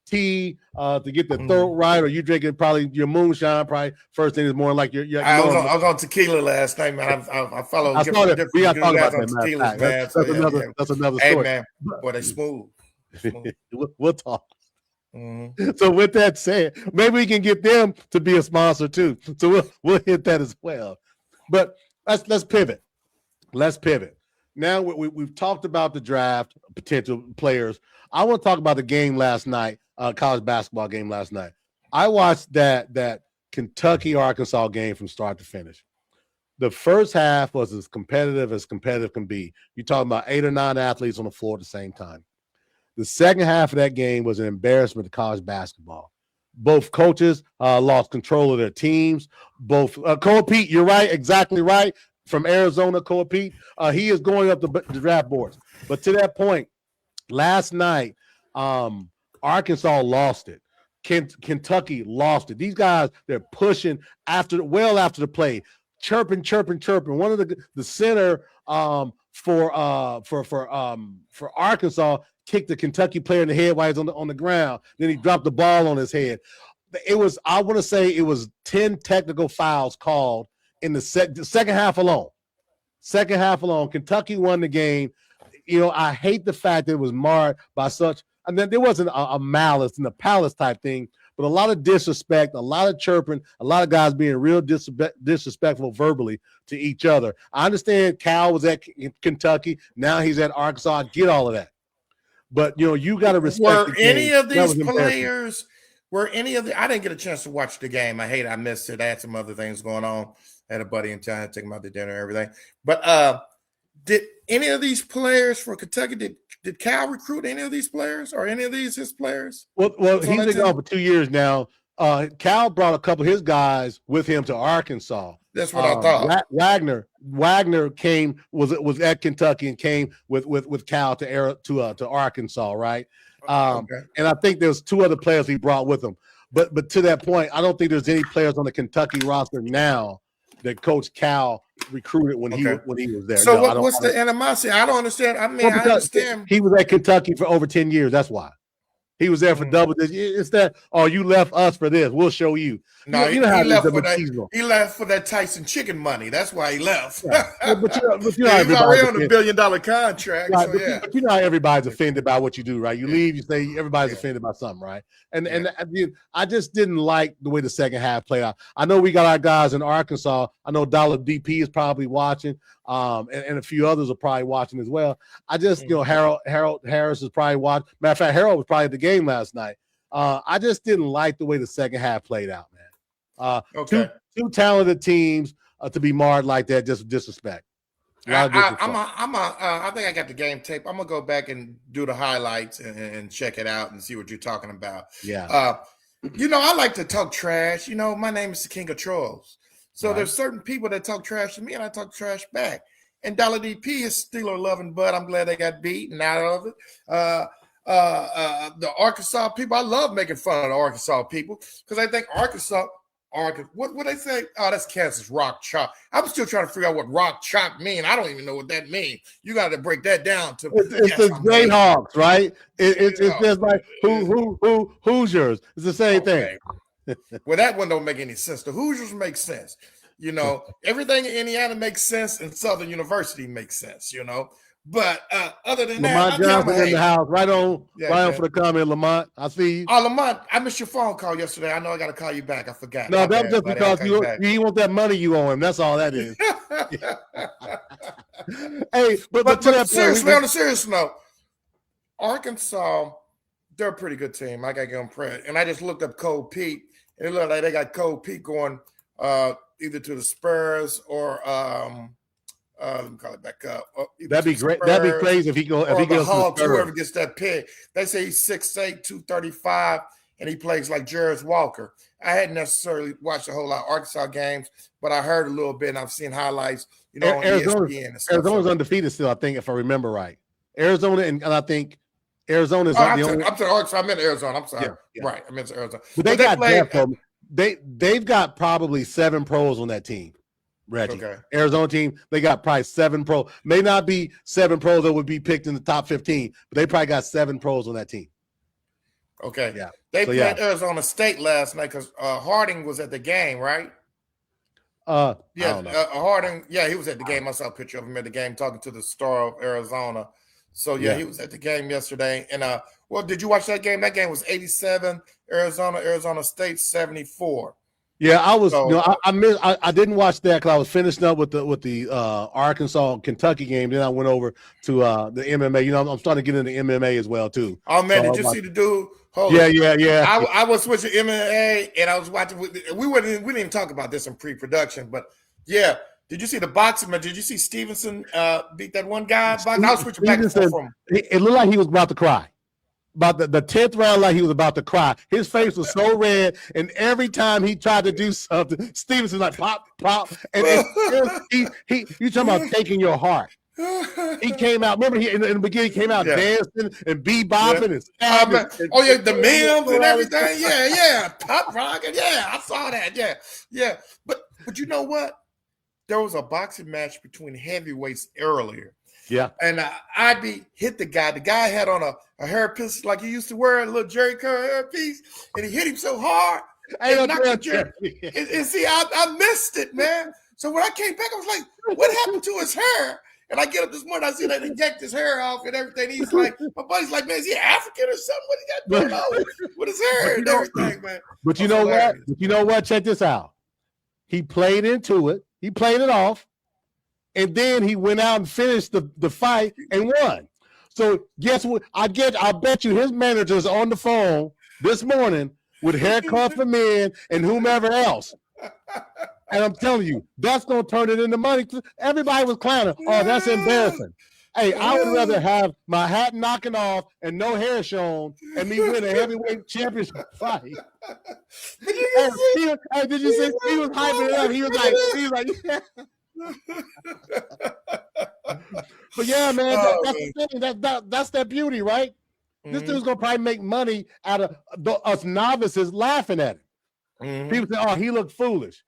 A: tea to get the throat right, or you drinking probably your moonshine probably first thing this morning, like your
B: I was on tequila last night, man. I follow.
A: I saw that. We got to talk about that,
B: tequilas, man.
A: That's another story.
B: Hey, man, boy, they smooth.
A: We'll talk. So with that said, maybe we can get them to be a sponsor too. So we'll hit that as well. But let's pivot. Let's pivot. Now we've talked about the draft, potential players. I want to talk about the game last night, college basketball game last night. I watched that Kentucky-Arkansas game from start to finish. The first half was as competitive can be. You're talking about 8 or 9 athletes on the floor at the same time. The second half of that game was an embarrassment to college basketball. Both coaches lost control of their teams. Both Cole Pete, you're right, exactly right. From Arizona, Cole Pete, he is going up the draft boards. But to that point, last night, Arkansas lost it. Kentucky lost it. These guys, they're pushing after the play, chirping. One of the center for Arkansas kicked the Kentucky player in the head while he was on the ground. Then he dropped the ball on his head. It was, I want to say, it was 10 technical fouls called in the second half alone. Second half alone, Kentucky won the game. I hate the fact that it was marred by such. And then there wasn't a malice in the palace type thing, but a lot of disrespect, a lot of chirping, a lot of guys being real disrespectful verbally to each other. I understand Cal was at Kentucky. Now he's at Arkansas. I get all of that. But, you got to respect
B: Were any of these players – I didn't get a chance to watch the game. I missed it. I had some other things going on. I had a buddy in town. I had to take him out to dinner and everything. But did any of these players from Kentucky, did Cal recruit any of these players or any of these his players?
A: Well, he's been gone for 2 years now. Cal brought a couple of his guys with him to Arkansas.
B: That's what I thought.
A: Wagner was at Kentucky and came with Cal to Arkansas, right?
B: Okay.
A: And I think there's 2 other players he brought with him. But to that point, I don't think there's any players on the Kentucky roster now that Coach Cal recruited when he was there.
B: So what's the animosity? I don't understand. I mean, I understand.
A: He was at Kentucky for over 10 years. That's why. He was there for double digits. It's that, you left us for this. We'll show you.
B: No, he left for that Tyson chicken money. That's why he left.
A: Yeah. But
B: he's already on $1 billion contract.
A: Right, so but you know how everybody's offended by what you do, right? You leave, you say everybody's offended by something, right? And I just didn't like the way the second half played out. I know we got our guys in Arkansas. I know Dollar DP is probably watching, and a few others are probably watching as well. I just, Harold Harris is probably watching. Matter of fact, Harold was probably at the game last night. I just didn't like the way the second half played out, man. Two talented teams to be marred like that, just disrespect.
B: I think I got the game tape. I'm gonna go back and do the highlights and check it out and see what you're talking about.
A: Yeah.
B: I like to talk trash. My name is the King of Trolls. So there's certain people that talk trash to me and I talk trash back. And Dollar DP is Steeler loving bud. I'm glad they got beaten out of it. The Arkansas people, I love making fun of the Arkansas people because I think Arkansas, what they say? Oh, that's Kansas rock chop. I'm still trying to figure out what rock chop mean. I don't even know what that means. You got to break that down to.
A: It's the Jayhawks, right? It's just like Hoosiers. It's the same thing.
B: Well, that one don't make any sense. The Hoosiers make sense. Everything in Indiana makes sense, and Southern University makes sense. But other than
A: Lamont
B: that,
A: Johnson in the house. Right on for the comment, Lamont. I see you.
B: Oh, Lamont, I missed your phone call yesterday. I know I got to call you back. I forgot.
A: No, that's just because you want that money you owe him. That's all that is. Hey, but to that
B: seriously,
A: point,
B: on a serious note, Arkansas, they're a pretty good team. I got to give them credit. And I just looked up Cole Pete, and it looked like they got Cole Pete going either to the Spurs or let me call it back up.
A: That'd be great. That'd be crazy if he goes to the Spurs.
B: Whoever gets that pick. They say he's 6'8", 235, and he plays like Jarvis Walker. I hadn't necessarily watched a whole lot of Arkansas games, but I heard a little bit, and I've seen highlights, on ESPN and stuff.
A: Arizona's undefeated still, I think, if I remember right. Arizona, and I think Arizona's the only.
B: I'm sorry, Arkansas. I meant Arizona. I'm sorry. Yeah. Right, I meant Arizona.
A: But they got depth. They've got probably 7 pros on that team. Reggie.
B: Okay.
A: Arizona team, they got probably 7 pros. May not be 7 pros that would be picked in the top 15, but they probably got 7 pros on that team.
B: Okay.
A: Yeah.
B: They played Arizona State last night because Harding was at the game, right?
A: I don't know.
B: Harding, he was at the game. I saw a picture of him at the game talking to the star of Arizona. So, he was at the game yesterday. And, did you watch that game? That game was 87, Arizona State 74.
A: Yeah, I was. I didn't watch that because I was finishing up with the Arkansas Kentucky game. Then I went over to the MMA. I'm starting to get into MMA as well too.
B: Oh man, did you see the dude?
A: Yeah.
B: I was switching MMA and I was watching. We didn't even talk about this in pre-production, but yeah. Did you see the boxing? Did you see Stevenson beat that one guy? I was switching back and forth from him.
A: It looked like he was about to cry. About the 10th round, like he was about to cry. His face was so red, and every time he tried to do something, Stevenson like pop, and you talking about taking your heart. He came out. Remember, in the beginning, he came out dancing and bebopping and stabbing.
B: The memes and everything. Yeah, pop rocking. Yeah, I saw that. Yeah. But you know what? There was a boxing match between heavyweights earlier.
A: Yeah.
B: And I'd be hit the guy. The guy had on a hairpiece like he used to wear, a little Jerry Curl hairpiece, and he hit him so hard
A: Hey,
B: and knocked the Jerry. And see, I missed it, man. So when I came back, I was like, "What happened to his hair?" And I get up this morning, I see they inject his hair off and everything. He's like, my buddy's like, "Man, is he African or something? What he got going on with his hair and everything, man?"
A: But you know what? But you know what? Check this out. He played into it. He played it off. And then he went out and finished the fight and won. So guess what? I bet you his manager's on the phone this morning with Haircut for Men and whomever else. And I'm telling you, that's going to turn it into money. Everybody was clowning. Oh, that's embarrassing. Hey, I would rather have my hat knocking off and no hair shown and me win a heavyweight championship fight. Did you see? He was hyping it up. He was like, yeah. But yeah, man, that's the thing. That's that beauty, right? Mm-hmm. This dude's gonna probably make money out of us novices laughing at it. Mm-hmm. People say, "Oh, he looked foolish."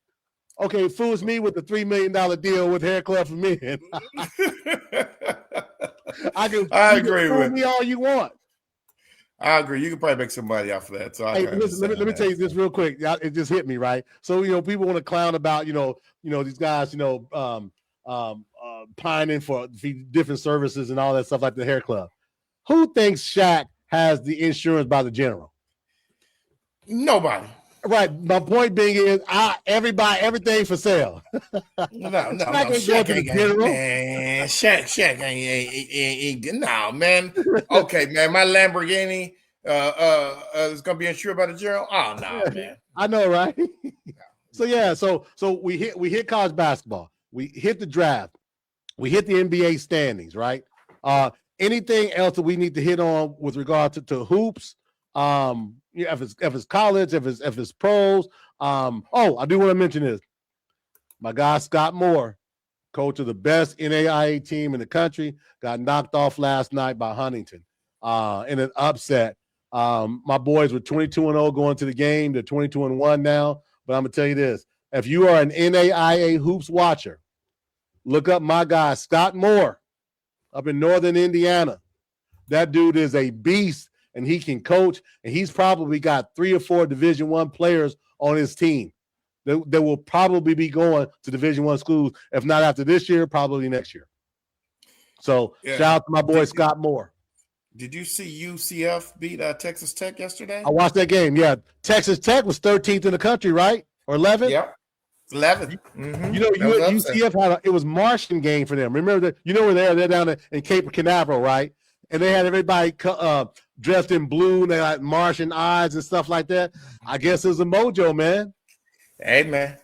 A: Okay, fools me with the $3 million deal with Hair Club for Men. I agree with me all you want.
B: I agree. You can probably make some money off of that. So
A: hey, listen, let me tell you this real quick. It just hit me, right? So people want to clown about these guys pining for different services and all that stuff like the Hair Club. Who thinks Shaq has the insurance by the General?
B: Nobody.
A: Right. My point being is, everything for sale.
B: No. Shaq ain't General. Man, Shaq ain't. No, man. Okay, man. My Lamborghini is gonna be insured by the General. Oh no, man.
A: I know, right? So yeah, so we hit college basketball. We hit the draft. We hit the NBA standings, right? Anything else that we need to hit on with regard to hoops? If it's college, if it's pros. I do want to mention this. My guy Scott Moore, coach of the best NAIA team in the country, got knocked off last night by Huntington in an upset. My boys were 22-0 going to the game. They're 22-1 now. But I'm gonna tell you this: if you are an NAIA hoops watcher, look up my guy Scott Moore up in Northern Indiana. That dude is a beast. And he can coach, and he's probably got 3 or 4 Division I players on his team that will probably be going to Division I schools, if not after this year, probably next year. So shout out to my boy Scott Moore.
B: Did you see UCF beat Texas Tech yesterday?
A: I watched that game. Yeah, Texas Tech was 13th in the country, right? Or 11th?
B: Yep, 11th. Mm-hmm.
A: UCF it was Martian game for them. Remember that? They're down in Cape Canaveral, right? And they had everybody dressed in blue, and they had Martian eyes and stuff like that. I guess it was a mojo, man.
B: Hey, man.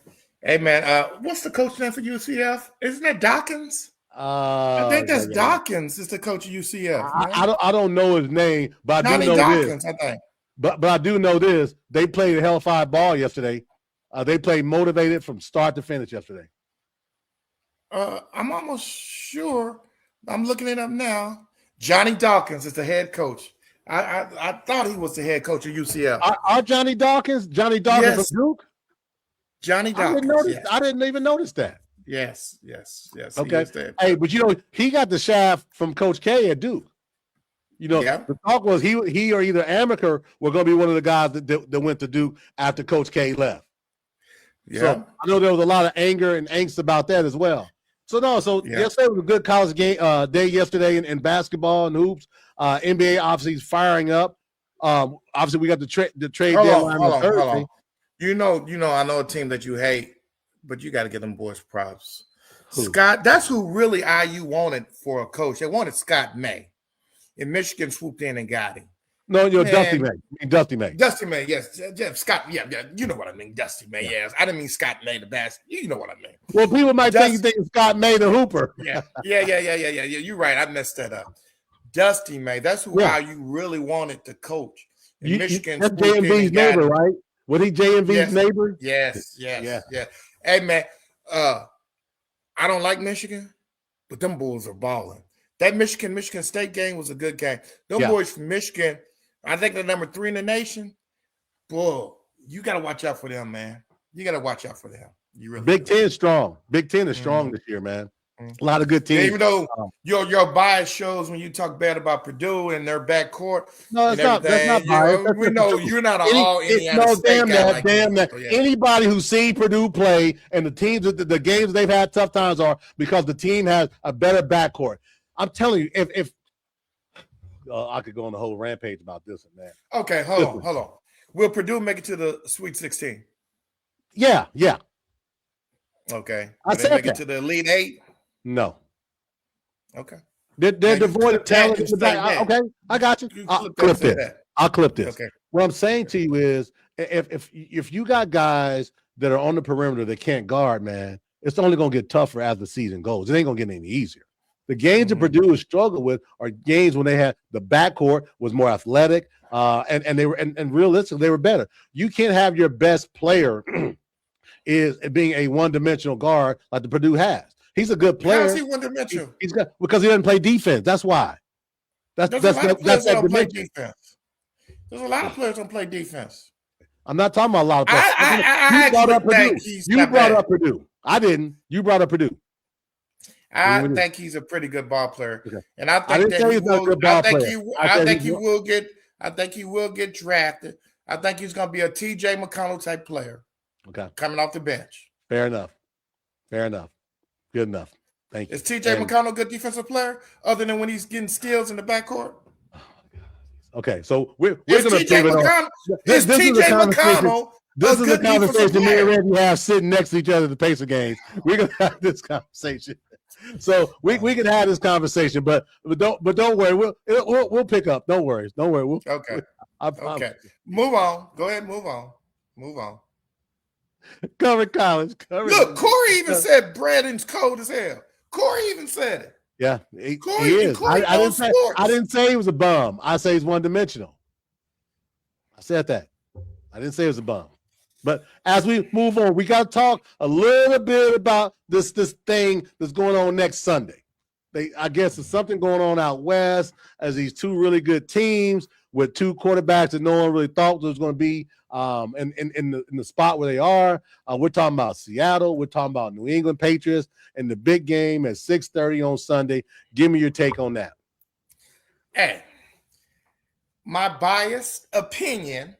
B: What's the coach name for UCF? Isn't that Dawkins? I think that's Dawkins is the coach of UCF.
A: I don't know his name, but I do know Dawkins, this. I think. But I do know this. They played a hellfire ball yesterday. They played motivated from start to finish yesterday.
B: I'm almost sure. I'm looking it up now. Johnny Dawkins is the head coach. I thought he was the head coach of UCF.
A: Are Johnny Dawkins yes. Of Duke?
B: Johnny Dawkins.
A: I didn't even notice that.
B: Yes.
A: Okay. Hey, but he got the shaft from Coach K at Duke. The talk was he or either Amaker were going to be one of the guys that went to Duke after Coach K left. Yeah. So I know there was a lot of anger and angst about that as well. Yesterday was a good college game day yesterday in basketball and hoops. NBA obviously is firing up. Obviously we got the trade deadline on Thursday.
B: I know a team that you hate, but you got to give them boys props. Who? Scott, that's who really IU wanted for a coach. They wanted Scott May. And Michigan swooped in and got him.
A: No, Dusty May. Dusty May.
B: Dusty May, yes. Scott, yeah, you know what I mean. Dusty May, yes. I didn't mean Scott May the best. You know what I mean.
A: Well, people might think you think Scott May the hooper.
B: Yeah. You're right. I messed that up. Dusty May. That's who IU really wanted to coach. Michigan.
A: That's J&B's neighbor, right? Was he J&B's neighbor?
B: Yes. Hey, man, I don't like Michigan, but them Bulls are balling. That Michigan State game was a good game. Them boys from Michigan, I think they're number 3 in the nation. Boy, you got to watch out for them, man. You got to watch out for them. You really
A: Big Ten is strong. Big Ten is strong this year, man. A lot of good
B: Yeah,
A: teams.
B: even though your bias shows when you talk bad about Purdue and their backcourt
A: No,
B: and
A: it's not. That's not
B: everything,
A: biased. That's
B: we
A: just
B: know
A: the truth.
B: you're not an all Indiana
A: No,
B: State
A: damn
B: guy
A: that,
B: like
A: damn
B: me.
A: that.
B: So, yeah.
A: Anybody who's seen Purdue play and the teams, the games they've had tough times are because the team has a better backcourt. I'm telling you, if I could go on the whole rampage about this one, man.
B: Okay, hold on. Will Purdue make it to the Sweet 16?
A: Yeah.
B: Okay.
A: I
B: Will they
A: said
B: make
A: that.
B: it to the Elite Eight?
A: No.
B: Okay.
A: They're
B: Now, you
A: devoid of
B: clip that,
A: talent
B: you
A: in the
B: say
A: back.
B: that.
A: Okay, I got you.
B: You
A: I'll
B: clip that
A: clip
B: and say
A: this.
B: that.
A: I'll clip this.
B: Okay.
A: What I'm saying to you is, if you got guys that are on the perimeter that can't guard, man, it's only going to get tougher as the season goes. It ain't going to get any easier. The games that Purdue has struggled with are games when they had the backcourt was more athletic, and they were and realistically they were better. You can't have your best player is being a one-dimensional guard like the Purdue has. He's a good player.
B: How is he one-dimensional?
A: He's got because he doesn't play defense. That's why. That's
B: a lot of players
A: that
B: that don't play
A: dimension.
B: defense. There's a lot of players that don't play defense.
A: I'm not talking about a lot of players.
B: I actually think he's
A: You brought up Purdue. I didn't. You brought up Purdue.
B: I think he's a pretty good ball player,
A: Okay.
B: and I think that he will. I think he will get drafted. I think he's going to be a T.J. McConnell type player.
A: Okay.
B: Coming off the bench.
A: Fair enough. Good enough. Thank you.
B: Is T.J. McConnell a good defensive player, other than when he's getting steals in the backcourt?
A: Okay, so we're going to prove it on.
B: Is T.J. McConnell?
A: This is a conversation me and Randy have sitting next to each other at the Pacer games. We're gonna have this conversation. So we can have this conversation, but don't worry. We'll pick up. Don't worry.
B: Okay. Okay. Move on. Go ahead. Move on.
A: Cover college.
B: Look, Corey even said Braden's cold as hell. Corey even said it.
A: Yeah,
B: Corey,
A: he is.
B: Corey
A: I didn't say he was a bum. I say he's one-dimensional. I said that. I didn't say he was a bum. But as we move on, we got to talk a little bit about this thing that's going on next Sunday. I guess there's something going on out west as these two really good teams with two quarterbacks that no one really thought was going to be in the spot where they are. We're talking about Seattle. We're talking about New England Patriots and the big game at 6:30 on Sunday. Give me your take on that.
B: Hey, my biased opinion,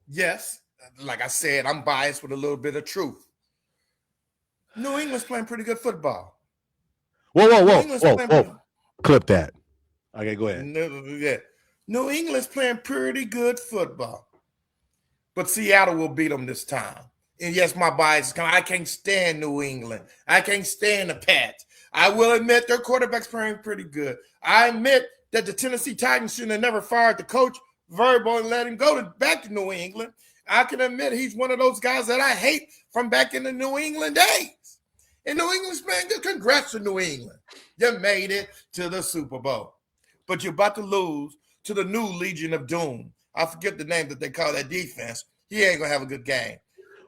B: yes, like I said, I'm biased with a little bit of truth. New England's playing pretty good football.
A: Whoa. Clip that. Okay, go ahead.
B: New England's playing pretty good football. But Seattle will beat them this time. And yes, my bias is coming. I can't stand New England. I can't stand the Pats. I will admit their quarterback's playing pretty good. I admit that the Tennessee Titans should have never fired the coach Vrabel and let him go back to New England. I can admit he's one of those guys that I hate from back in the New England days. And New England's playing good. Congrats to New England. You made it to the Super Bowl. But you're about to lose to the new Legion of Doom. I forget the name that they call that defense. He ain't going to have a good game.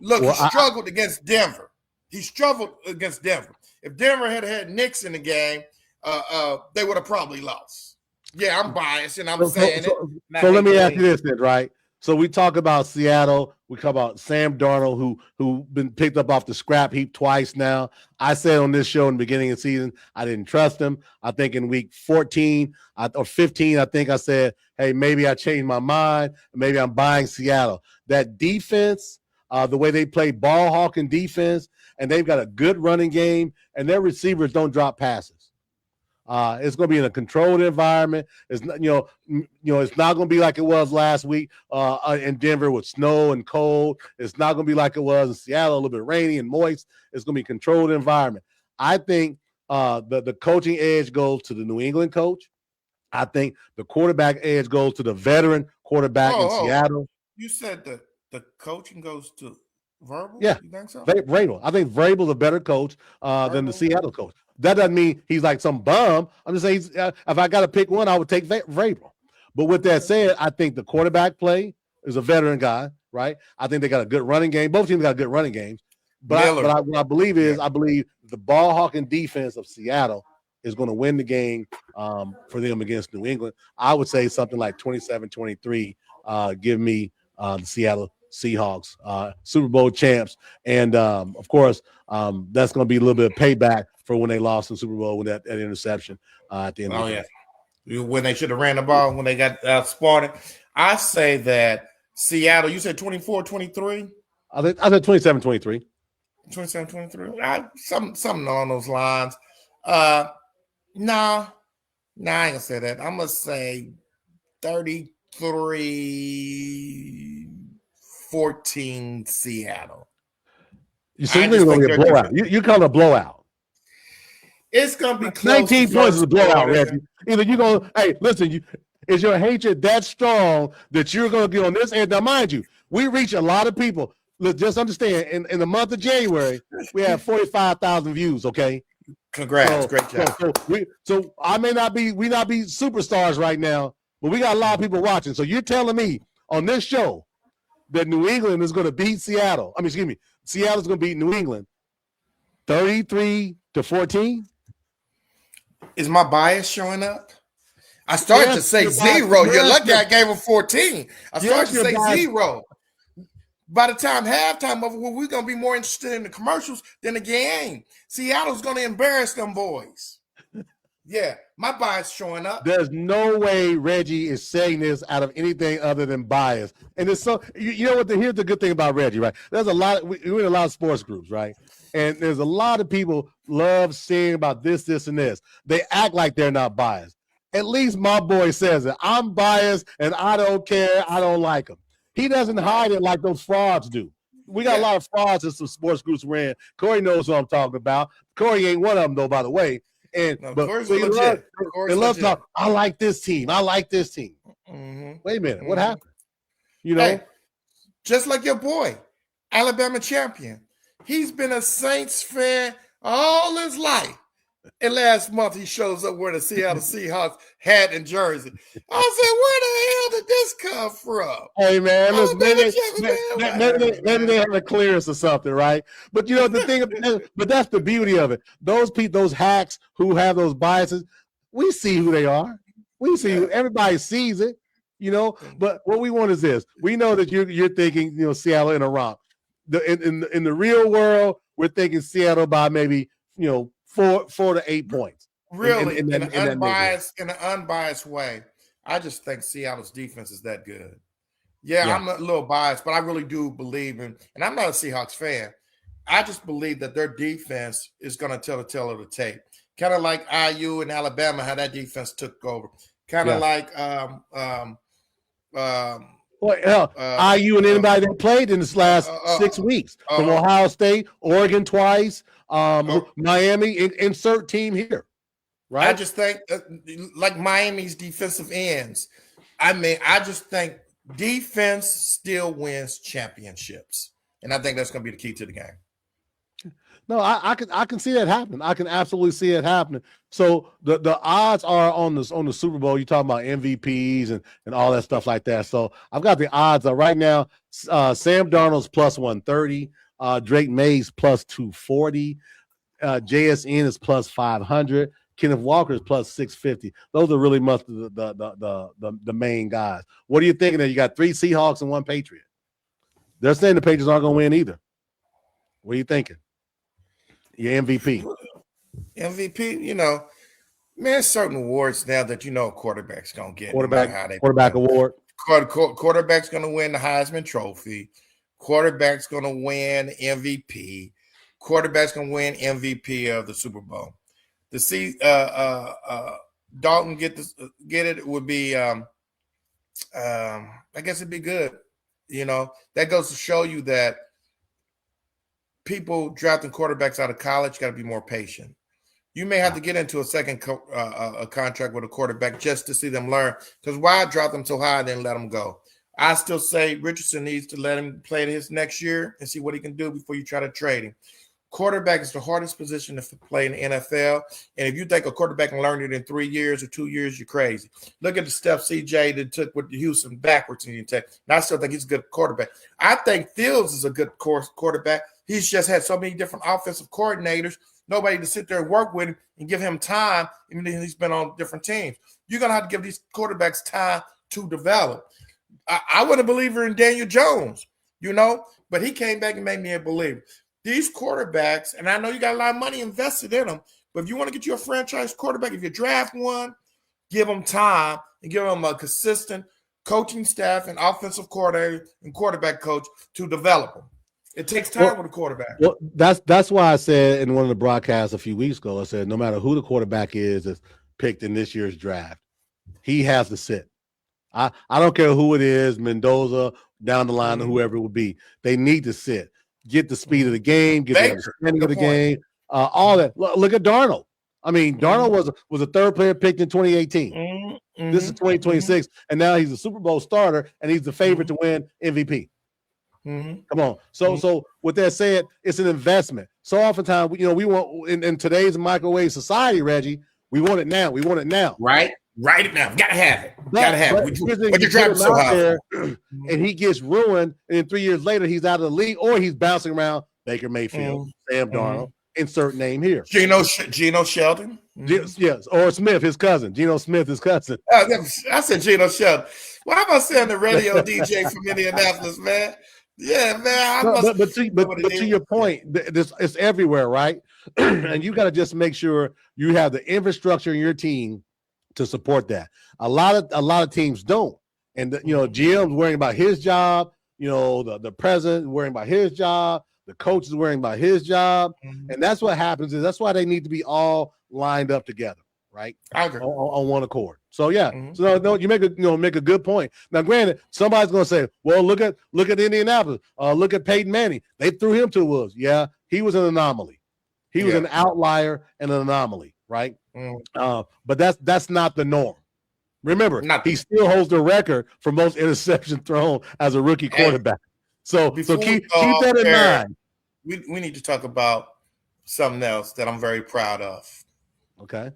B: Look, he struggled against Denver. If Denver had Knicks in the game, they would have probably lost. Yeah, I'm biased, and I'm saying it.
A: So let me ask you this then, right? So we talk about Seattle. We talk about Sam Darnold, who been picked up off the scrap heap twice now. I said on this show in the beginning of the season, I didn't trust him. I think in week 14 or 15, I think I said, hey, maybe I changed my mind. Maybe I'm buying Seattle. That defense, the way they play ball hawking defense, and they've got a good running game, and their receivers don't drop passes. It's going to be in a controlled environment. It's not, it's not going to be like it was last week in Denver with snow and cold. It's not going to be like it was in Seattle, a little bit rainy and moist. It's going to be a controlled environment. I think the coaching edge goes to the New England coach. I think the quarterback edge goes to the veteran quarterback in Seattle.
B: You said that the coaching goes to Vrabel?
A: Yeah.
B: You think so?
A: Vrabel. I think Vrabel's a better coach than the Seattle coach. That doesn't mean he's like some bum. I'm just saying if I got to pick one, I would take Vrabel. But with that said, I think the quarterback play is a veteran guy, right? I think they got a good running game. Both teams got good running games. But what I believe is I believe the ball hawking defense of Seattle is going to win the game for them against New England. I would say something like 27-23. Give me the Seattle Seahawks, Super Bowl champs, and of course, that's going to be a little bit of payback for when they lost in the Super Bowl with that interception at the end of the game.
B: When they should have ran the ball, when they got outsmarted. I say that Seattle, you said 24-23?
A: I said 27-23.
B: 27-23? Something along those lines. No, I ain't gonna say that. I'm gonna say 33-14 Seattle.
A: You see, it's going to be a blowout. You call it a blowout.
B: It's going to be close.
A: 19 points is a blowout, Reggie. Either you're going to, hey, listen, is your hatred that strong that you're going to get on this end? Now, mind you, we reach a lot of people. Look, just understand, in the month of January, we have 45,000 views, okay?
B: Congrats, great job.
A: So we not be superstars right now, but we got a lot of people watching. So you're telling me on this show that New England is going to beat Seattle. I mean, excuse me, Seattle's going to beat New England 33-14?
B: Is my bias showing up? I started to say 0. You're lucky I gave him 14. I started to say 0. By the time halftime over, we're going to be more interested in the commercials than the game. Seattle's going to embarrass them boys. Yeah, my bias showing up.
A: There's no way Reggie is saying this out of anything other than bias. And it's so, you know what, here's the good thing about Reggie, right? There's a lot, we're in a lot of sports groups, right? And there's a lot of people love saying about this, and this. They act like they're not biased. At least my boy says it. I'm biased and I don't care. I don't like him. He doesn't hide it like those frauds do. We got a lot of frauds in some sports groups we're in. Corey knows what I'm talking about. Corey ain't one of them, though, by the way. And
B: no,
A: but they love talk. I like this team. I like this team. Mm-hmm. Wait a minute. What happened? You know,
B: hey, just like your boy, Alabama champion. He's been a Saints fan all his life. And last month he shows up wearing a Seattle Seahawks hat and jersey. I said, where the hell did this come from?
A: Hey man, listen, maybe they have a clearance or something, right? But you know the thing, but that's the beauty of it. Those hacks who have those biases, we see who they are. We see everybody sees it, you know. But what we want is this: we know that you're thinking, you know, Seattle in a romp. In the real world, we're thinking Seattle by maybe, you know, 4 to 8 points.
B: Really, in an unbiased way, I just think Seattle's defense is that good. Yeah, I'm a little biased, but I really do believe in, and I'm not a Seahawks fan. I just believe that their defense is going to tell the tale of the tape. Kind of like IU in Alabama, how that defense took over. Kind of like
A: IU and anybody that played in this last 6 weeks from Ohio State, Oregon twice, Miami, insert team here, right?
B: I just think like Miami's defensive ends. I mean, I just think defense still wins championships, and I think that's going to be the key to the game.
A: No, I can see that happening. I can absolutely see it happening. So the odds are on the Super Bowl. You're talking about MVPs and all that stuff like that. So I've got the odds right now. Sam Darnold's plus 130. Drake Mays plus 240. JSN is plus 500. Kenneth Walker is plus 650. Those are really much the main guys. What are you thinking? That you got 3 Seahawks and 1 Patriot. They're saying the Patriots aren't going to win either. What are you thinking? Your MVP.
B: MVP, you know, man, certain awards now that you know a quarterback's going to get.
A: Quarterback award.
B: Quarterback's going to win the Heisman Trophy. Quarterback's going to win MVP. Quarterback's going to win MVP of the Super Bowl. To see Dalton get it would be, I guess it'd be good. You know, that goes to show you that people drafting quarterbacks out of college got to be more patient. You may have to get into a second contract with a quarterback just to see them learn. Because why drop them so high and then let them go? I still say Richardson needs to let him play his next year and see what he can do before you try to trade him. Quarterback is the hardest position to play in the NFL. And if you think a quarterback can learn it in 3 years or 2 years, you're crazy. Look at the step CJ that took with Houston backwards in the tech. And I still think he's a good quarterback. I think Fields is a good quarterback. He's just had so many different offensive coordinators, nobody to sit there and work with him and give him time, even though he's been on different teams. You're going to have to give these quarterbacks time to develop. I wasn't a believer in Daniel Jones. you know. But he came back and made me a believer. These quarterbacks, and I know you got a lot of money invested in them, but if you want to get you a franchise quarterback, if you draft one, give them time and give them a consistent coaching staff and offensive coordinator and quarterback coach to develop them. It takes time with a quarterback.
A: Well, that's why I said in one of the broadcasts a few weeks ago, I said no matter who the quarterback is picked in this year's draft, he has to sit. I don't care who it is, Mendoza, down the line, or whoever it would be. They need to sit, get the speed of the game, get the understanding of the game, all that. Look at Darnold. I mean, Darnold was a third player picked in 2018. This is 2026, and now he's a Super Bowl starter, and he's the favorite to win MVP. Come on. So with that said, it's an investment. So oftentimes, we want in today's microwave society, Reggie, we want it now. We want it now.
B: Right it now. Gotta have it. Gotta have it. But you're driving so high.
A: And he gets ruined, and then 3 years later, he's out of the league, or he's bouncing around Baker Mayfield, Sam Darnold, insert name here.
B: Geno Sheldon.
A: Yes, or Smith, his cousin. Geno Smith, his cousin.
B: I said Geno Sheldon. Why am I saying the radio DJ from Indianapolis, man? Yeah, man.
A: But to your point, it's everywhere, right? And you got to just make sure you have the infrastructure in your team to support that. A lot of teams don't, and GM's worrying about his job. The president worrying about his job. The coach is worrying about his job, and that's what happens. That's why they need to be all lined up together, right?
B: I agree.
A: On one accord. So yeah, so no, you make a good point. Now, granted, somebody's going to say, "Well, look at Indianapolis. Look at Peyton Manning. They threw him to the wolves." Yeah, he was an anomaly. He was an outlier and an anomaly, right? But that's not the norm. Remember, he still holds the record for most interceptions thrown as a rookie quarterback. So keep that in mind.
B: We need to talk about something else that I'm very proud of.
A: Okay.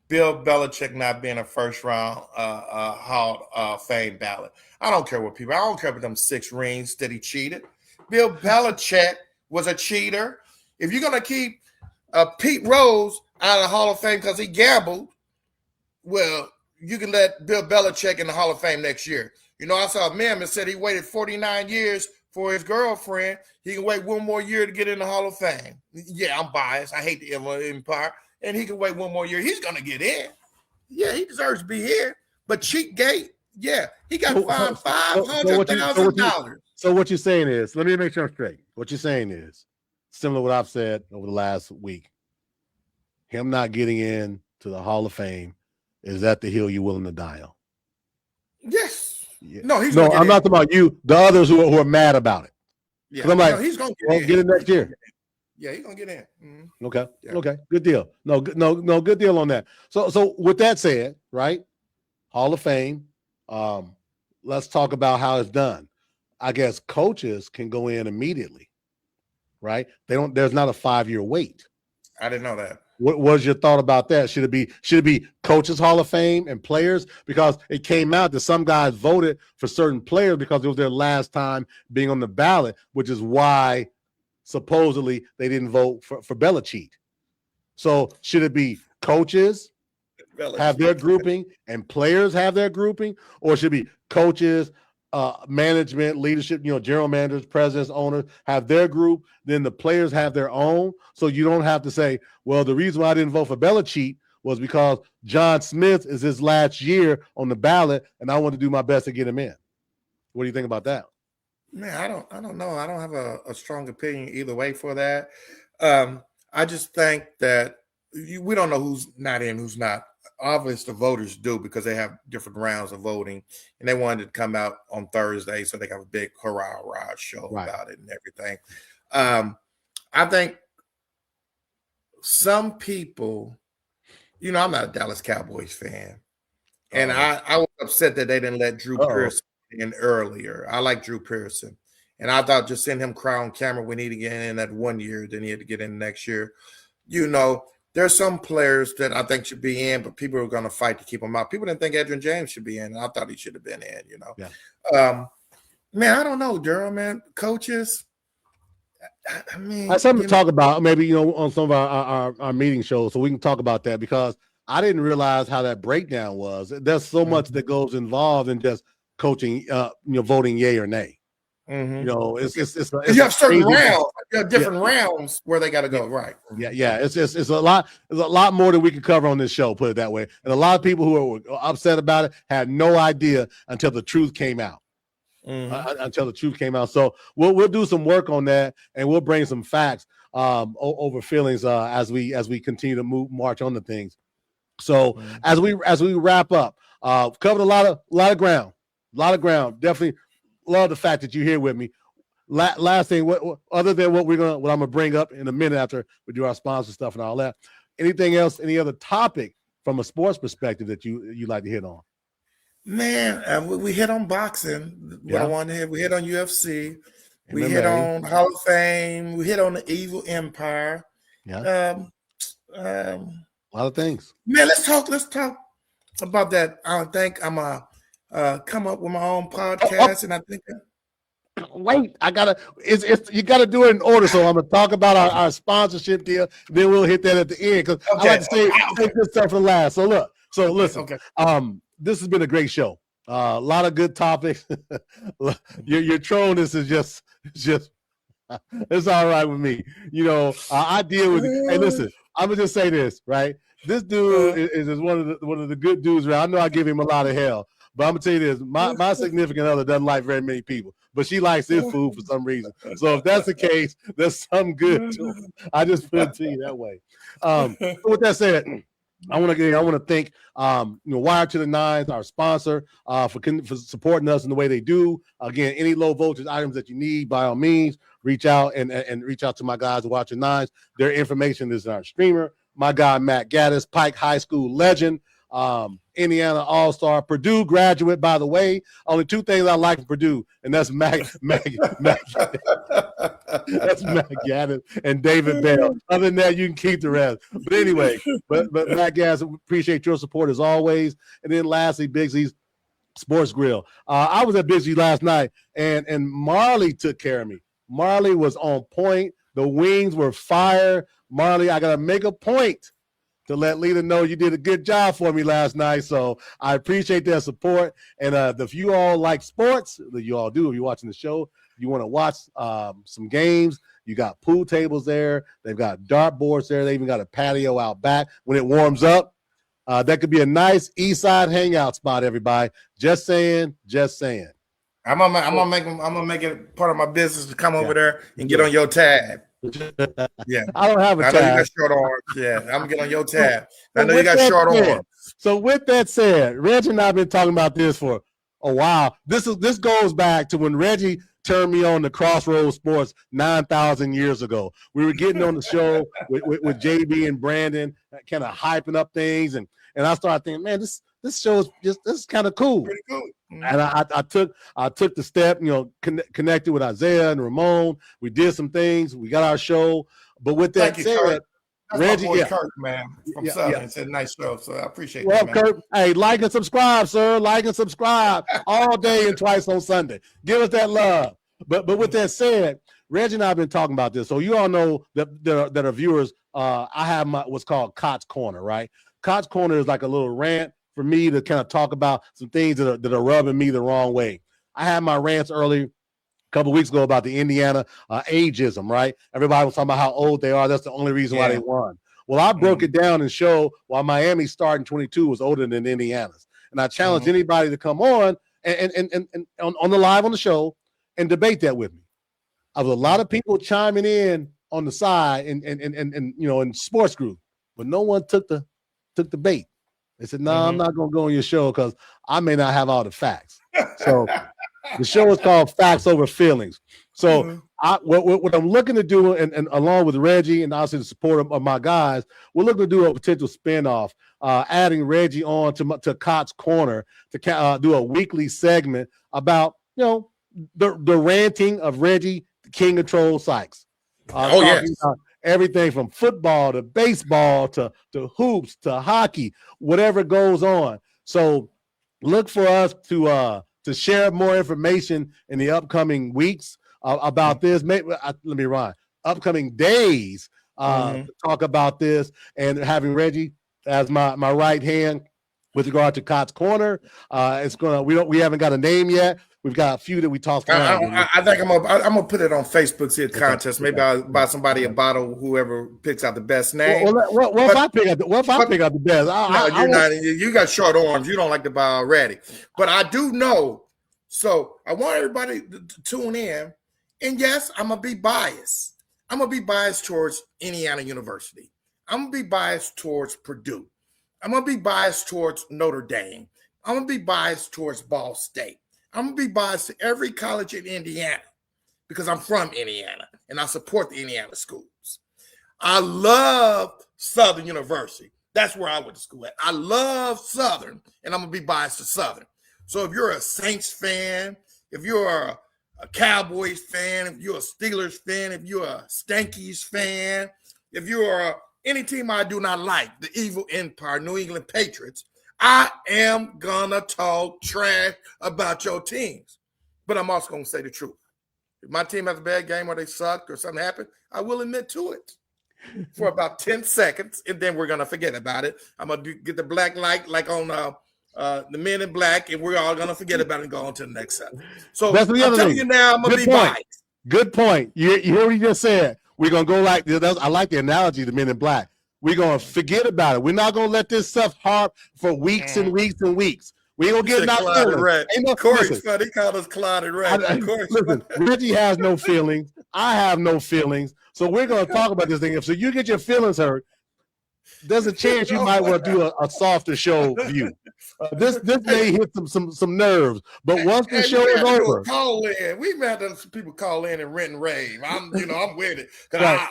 B: Bill Belichick not being a first-round Hall of Fame ballot. I don't care I don't care about them 6 rings that he cheated. Bill Belichick was a cheater. If you're going to keep Pete Rose out of the Hall of Fame because he gambled, well, you can let Bill Belichick in the Hall of Fame next year. I saw a meme that said he waited 49 years for his girlfriend. He can wait one more year to get in the Hall of Fame. Yeah, I'm biased. I hate the Empire. And he can wait one more year. He's going to get in. Yeah, he deserves to be here. But Cheatgate, yeah, he got fined $500,000.
A: So what you're saying is, let me make sure I'm straight. What you're saying is similar to what I've said over the last week. Him not getting in to the Hall of Fame, is that the hill you're willing to die on?
B: Yes.
A: Yeah.
B: No,
A: I'm not talking about you. The others who are mad about it.
B: Yeah,
A: I'm like,
B: he's going to
A: get in next year.
B: Yeah, he's gonna get in.
A: Okay. Yeah. Okay. Good deal. No, good deal on that. So with that said, right? Hall of Fame. Let's talk about how it's done. I guess coaches can go in immediately, right? There's not a 5-year wait.
B: I didn't know that.
A: What was your thought about that? Should it be coaches Hall of Fame and players? Because it came out that some guys voted for certain players because it was their last time being on the ballot, which is why supposedly they didn't vote for Belichick. So should it be coaches have their grouping and players have their grouping, or should it be coaches, management, leadership, general managers, presidents, owners have their group, then the players have their own? So you don't have to say, well, the reason why I didn't vote for Belichick was because John Smith is his last year on the ballot and I want to do my best to get him in. What do you think about that?
B: Man, I don't know. I don't have a strong opinion either way for that. I just think that we don't know who's not in, who's not. Obviously, the voters do because they have different rounds of voting, and they wanted to come out on Thursday, so they have a big hurrah show about it and everything. I think some people, I'm not a Dallas Cowboys fan, and I was upset that they didn't let Drew Pearson in earlier. I like Drew Pearson, and I thought just send him crown camera. We need to get in that 1 year, then he had to get in next year. There's some players that I think should be in, but people are going to fight to keep them out. People didn't think Edgerrin James should be in, and I thought he should have been in.
A: Yeah.
B: Man, I don't know, Durham. Man, coaches. I mean,
A: that's something to talk about. Maybe on some of our meeting shows, so we can talk about that because I didn't realize how that breakdown was. There's so much that goes involved in just coaching, voting yay or nay.
B: Mm-hmm.
A: You know, it's
B: you have certain
A: crazy.
B: rounds, you have different rounds where they got to go, right?
A: Yeah. It's a lot more than we can cover on this show, put it that way. And a lot of people who are upset about it had no idea until the truth came out. Until the truth came out. So we'll do some work on that, and we'll bring some facts over feelings as we continue to march on the things. So as we wrap up, covered a lot of ground. Definitely love the fact that you're here with me. Last thing, what other than what I'm gonna bring up in a minute after we do our sponsor stuff and all that. Anything else? Any other topic from a sports perspective that you like to hit on?
B: Man, we hit on boxing. What I want to hit, we hit on UFC. We
A: MMA.
B: hit on Hall of Fame. We hit on the Evil Empire.
A: Yeah. A lot of things.
B: Man, let's talk about that. I think I'm come up with my own podcast, and I think.
A: Wait, you gotta do it in order. So I'm gonna talk about our sponsorship deal, then we'll hit that at the end because I like to say this stuff for last. So listen. This has been a great show. A lot of good topics. Your trolliness is just it's all right with me. You know, I deal with it. Hey, listen, I'm gonna just say this, right? This dude is one of the good dudes around. I know I give him a lot of hell, but I'm gonna tell you this: my significant other doesn't like very many people, but she likes this food for some reason. So if that's the case, there's some good to it. I just put it to you that way. With that said, I want to thank Wire to the Nines, our sponsor, for supporting us in the way they do. Again, any low voltage items that you need, by all means, reach out and reach out to my guys at Watch the Nines. Their information is in our streamer. My guy Matt Gaddis, Pike High School legend, Indiana All-Star, Purdue graduate, by the way. Only two things I like from Purdue, and that's that's Matt Gaddis and David Bell. Other than that, you can keep the rest. But anyway, but Matt Gaddis, appreciate your support as always. And then lastly, Bigsy's Sports Grill. I was at Bigsy last night, and Marley took care of me. Marley was on point. The wings were fire. Marley, I got to make a point to let Lita know you did a good job for me last night. So I appreciate their support. And if you all like sports, that you all do, if you're watching the show, you want to watch some games, you got pool tables there. They've got dartboards there. They even got a patio out back when it warms up. That could be a nice east side hangout spot, everybody. Just saying.
B: I'm gonna make it part of my business to come over there and get on your tab. Yeah,
A: I don't have a tab.
B: I know you got short arms. Yeah, I'm gonna get on your tab. I know you got short arms.
A: So with that said, Reggie and I have been talking about this for a while. This goes back to when Reggie turned me on to Crossroads Sports 9,000 years ago. We were getting on the show with JB and Brandon, kind of hyping up things, and I started thinking, man, this show is this is kind of cool.
B: Pretty cool. Mm-hmm.
A: And I took the step, connected with Isaiah and Ramon. We did some things. We got our show. But with that said, Reggie,
B: Kirk, man, from Southern, it's a nice show. So I appreciate it.
A: Well, Kirk, hey, like and subscribe, sir. Like and subscribe all day and twice on Sunday. Give us that love. But with that said, Reggie and I have been talking about this. So you all know that our viewers, I have what's called Cott's Corner, right? Cott's Corner is like a little rant for me to kind of talk about some things that are rubbing me the wrong way. I had my rants early a couple weeks ago about the Indiana ageism, right? Everybody was talking about how old they are. That's the only reason why they won. Well, I broke it down and showed why Miami's starting 22 was older than Indiana's. And I challenge anybody to come on and on the live on the show and debate that with me. I was a lot of people chiming in on the side and in sports group, but no one took the bait. They said, no, I'm not going to go on your show because I may not have all the facts. So the show is called Facts Over Feelings. So what I'm looking to do, and along with Reggie and also the support of my guys, we're looking to do a potential spinoff, adding Reggie on to Cott's Corner to do a weekly segment about, the ranting of Reggie, the King of Troll Sykes. Everything from football to baseball to hoops to hockey, whatever goes on. So look for us to share more information in the upcoming weeks about this. Maybe let me rhyme. Upcoming days to talk about this, and having Reggie as my right hand with regard to Cott's Corner. We haven't got a name yet. We've got a few that we tossed around.
B: I think I'm gonna put it on Facebook. See a contest. Maybe I'll buy somebody a bottle. Whoever picks out the best name.
A: What if I pick out the best?
B: You got short arms. You don't like the buy already. But I do know. So I want everybody to tune in. And yes, I'm gonna be biased. I'm gonna be biased towards Indiana University. I'm gonna be biased towards Purdue. I'm gonna be biased towards Notre Dame. I'm gonna be biased towards Ball State. I'm gonna be biased to every college in Indiana because I'm from Indiana and I support the Indiana schools. I love Southern University. That's where I went to school at. I love Southern, and I'm gonna be biased to Southern. So if you're a Saints fan, if you're a Cowboys fan, if you're a Steelers fan, if you're a Stankies fan, if you're any team I do not like, the evil empire, New England Patriots, I am gonna talk trash about your teams. But I'm also gonna say the truth. If my team has a bad game or they suck or something happened, I will admit to it for about 10 seconds, and then we're gonna forget about it. I'm gonna get the black light like on the Men in Black, and we're all gonna forget about it and go on to the next set. So I'm telling you now, I'm gonna be biased.
A: Good point. You hear what he just said? We're gonna go like this. I like the analogy, the Men in Black. We're gonna forget about it. We're not gonna let this stuff harp for weeks and weeks and weeks. We ain't gonna get knocked out.
B: Corey's funny. He called us Clouded Red.
A: Listen, Reggie has no feelings. I have no feelings. So we're gonna talk about this thing. If so you get your feelings hurt, there's a chance you might want to do a softer show view. This may hit some nerves, but once the show is over,
B: call in. We've had some people call in and rent and rave. I'm with it.
A: Right.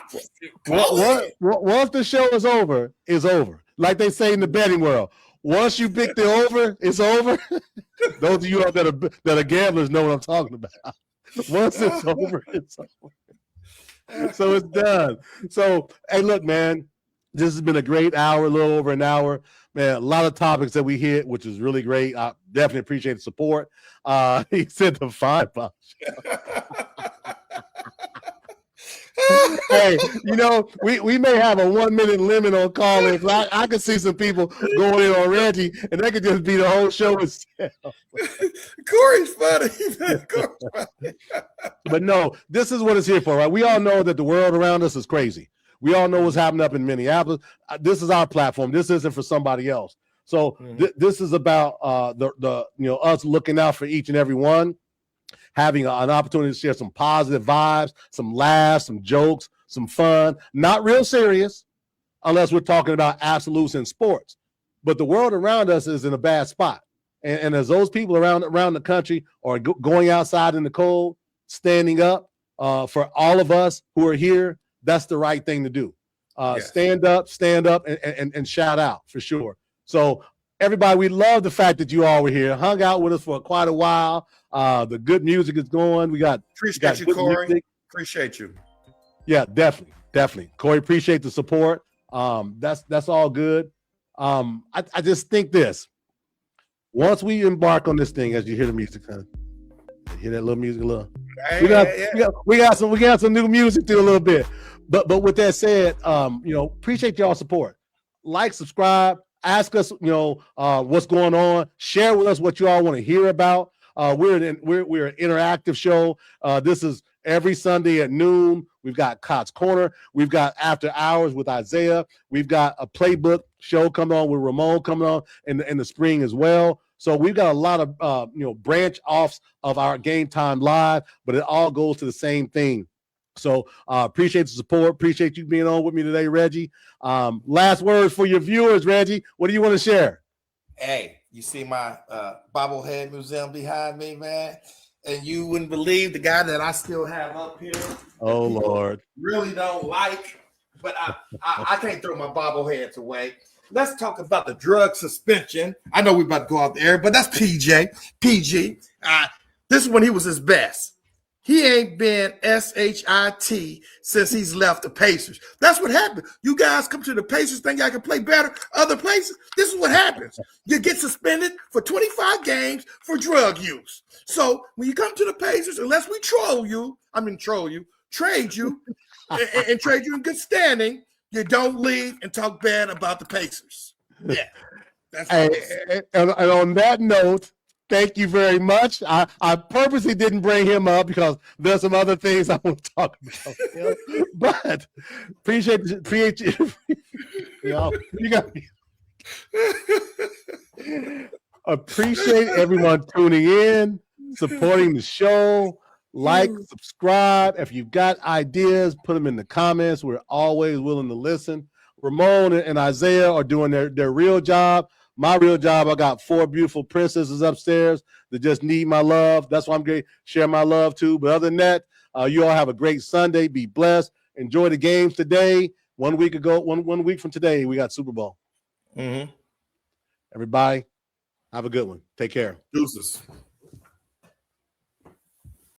A: Once the show is over, it's over. Like they say in the betting world, once you pick the over, it's over. Those of you out that are gamblers know what I'm talking about. Once it's over, it's over. So it's done. So hey, look, man. This has been a great hour, a little over an hour. Man, a lot of topics that we hit, which is really great. I definitely appreciate the support. He said the $5. Hey, we may have a 1 minute limit on call-ins. I could see some people going in on Reggie, and that could just be the whole show itself.
B: Corey's funny.
A: But no, this is what it's here for, right? We all know that the world around us is crazy. We all know what's happening up in Minneapolis. This is our platform. This isn't for somebody else. So this is about us looking out for each and every one, having an opportunity to share some positive vibes, some laughs, some jokes, some fun. Not real serious, unless we're talking about absolutes in sports. But the world around us is in a bad spot, and as those people around the country are going outside in the cold, standing up for all of us who are here. That's the right thing to do. Yes. Stand up, and shout out for sure. So everybody, we love the fact that you all were here, hung out with us for quite a while. The good music is going.
B: Appreciate you, Corey. Music. Appreciate you.
A: Yeah, definitely. Corey, appreciate the support. That's all good. I just think this. Once we embark on this thing, as you hear the music, hear that little music a little. We got some new music too a little bit. But with that said, appreciate y'all support. Like, subscribe, ask us, what's going on. Share with us what you all want to hear about. We're an interactive show. This is every Sunday at noon. We've got Cott's Corner. We've got After Hours with Isaiah. We've got a playbook show coming on with Ramon coming on in the spring as well. So we've got a lot of branch offs of our Game Time Live, but it all goes to the same thing. So appreciate the support. Appreciate you being on with me today, Reggie. Last words for your viewers, Reggie. What do you want to share?
B: Hey, you see my bobblehead museum behind me, man? And you wouldn't believe the guy that I still have up here.
A: Oh, Lord.
B: Really don't like, but I can't throw my bobbleheads away. Let's talk about the drug suspension. I know we're about to go out the air, but that's PG. This is when he was his best. He ain't been SHIT since he's left the Pacers. That's what happened. You guys come to the Pacers, think I can play better other places. This is what happens. You get suspended for 25 games for drug use. So when you come to the Pacers, unless we trade you, and trade you in good standing, you don't leave and talk bad about the Pacers. Yeah. That's
A: and on that note, Thank you very much. I purposely didn't bring him up because there's some other things I want to talk about. But appreciate you. You got me. Appreciate everyone tuning in, supporting the show. Like, subscribe. If you've got ideas, put them in the comments. We're always willing to listen. Ramon and Isaiah are doing their real job. My real job, I got 4 beautiful princesses upstairs that just need my love. That's why I'm going to share my love too. But other than that, you all have a great Sunday. Be blessed. Enjoy the games today. 1 week ago, one week from today, we got Super Bowl.
B: Mm-hmm.
A: Everybody, have a good one. Take care.
B: Deuces.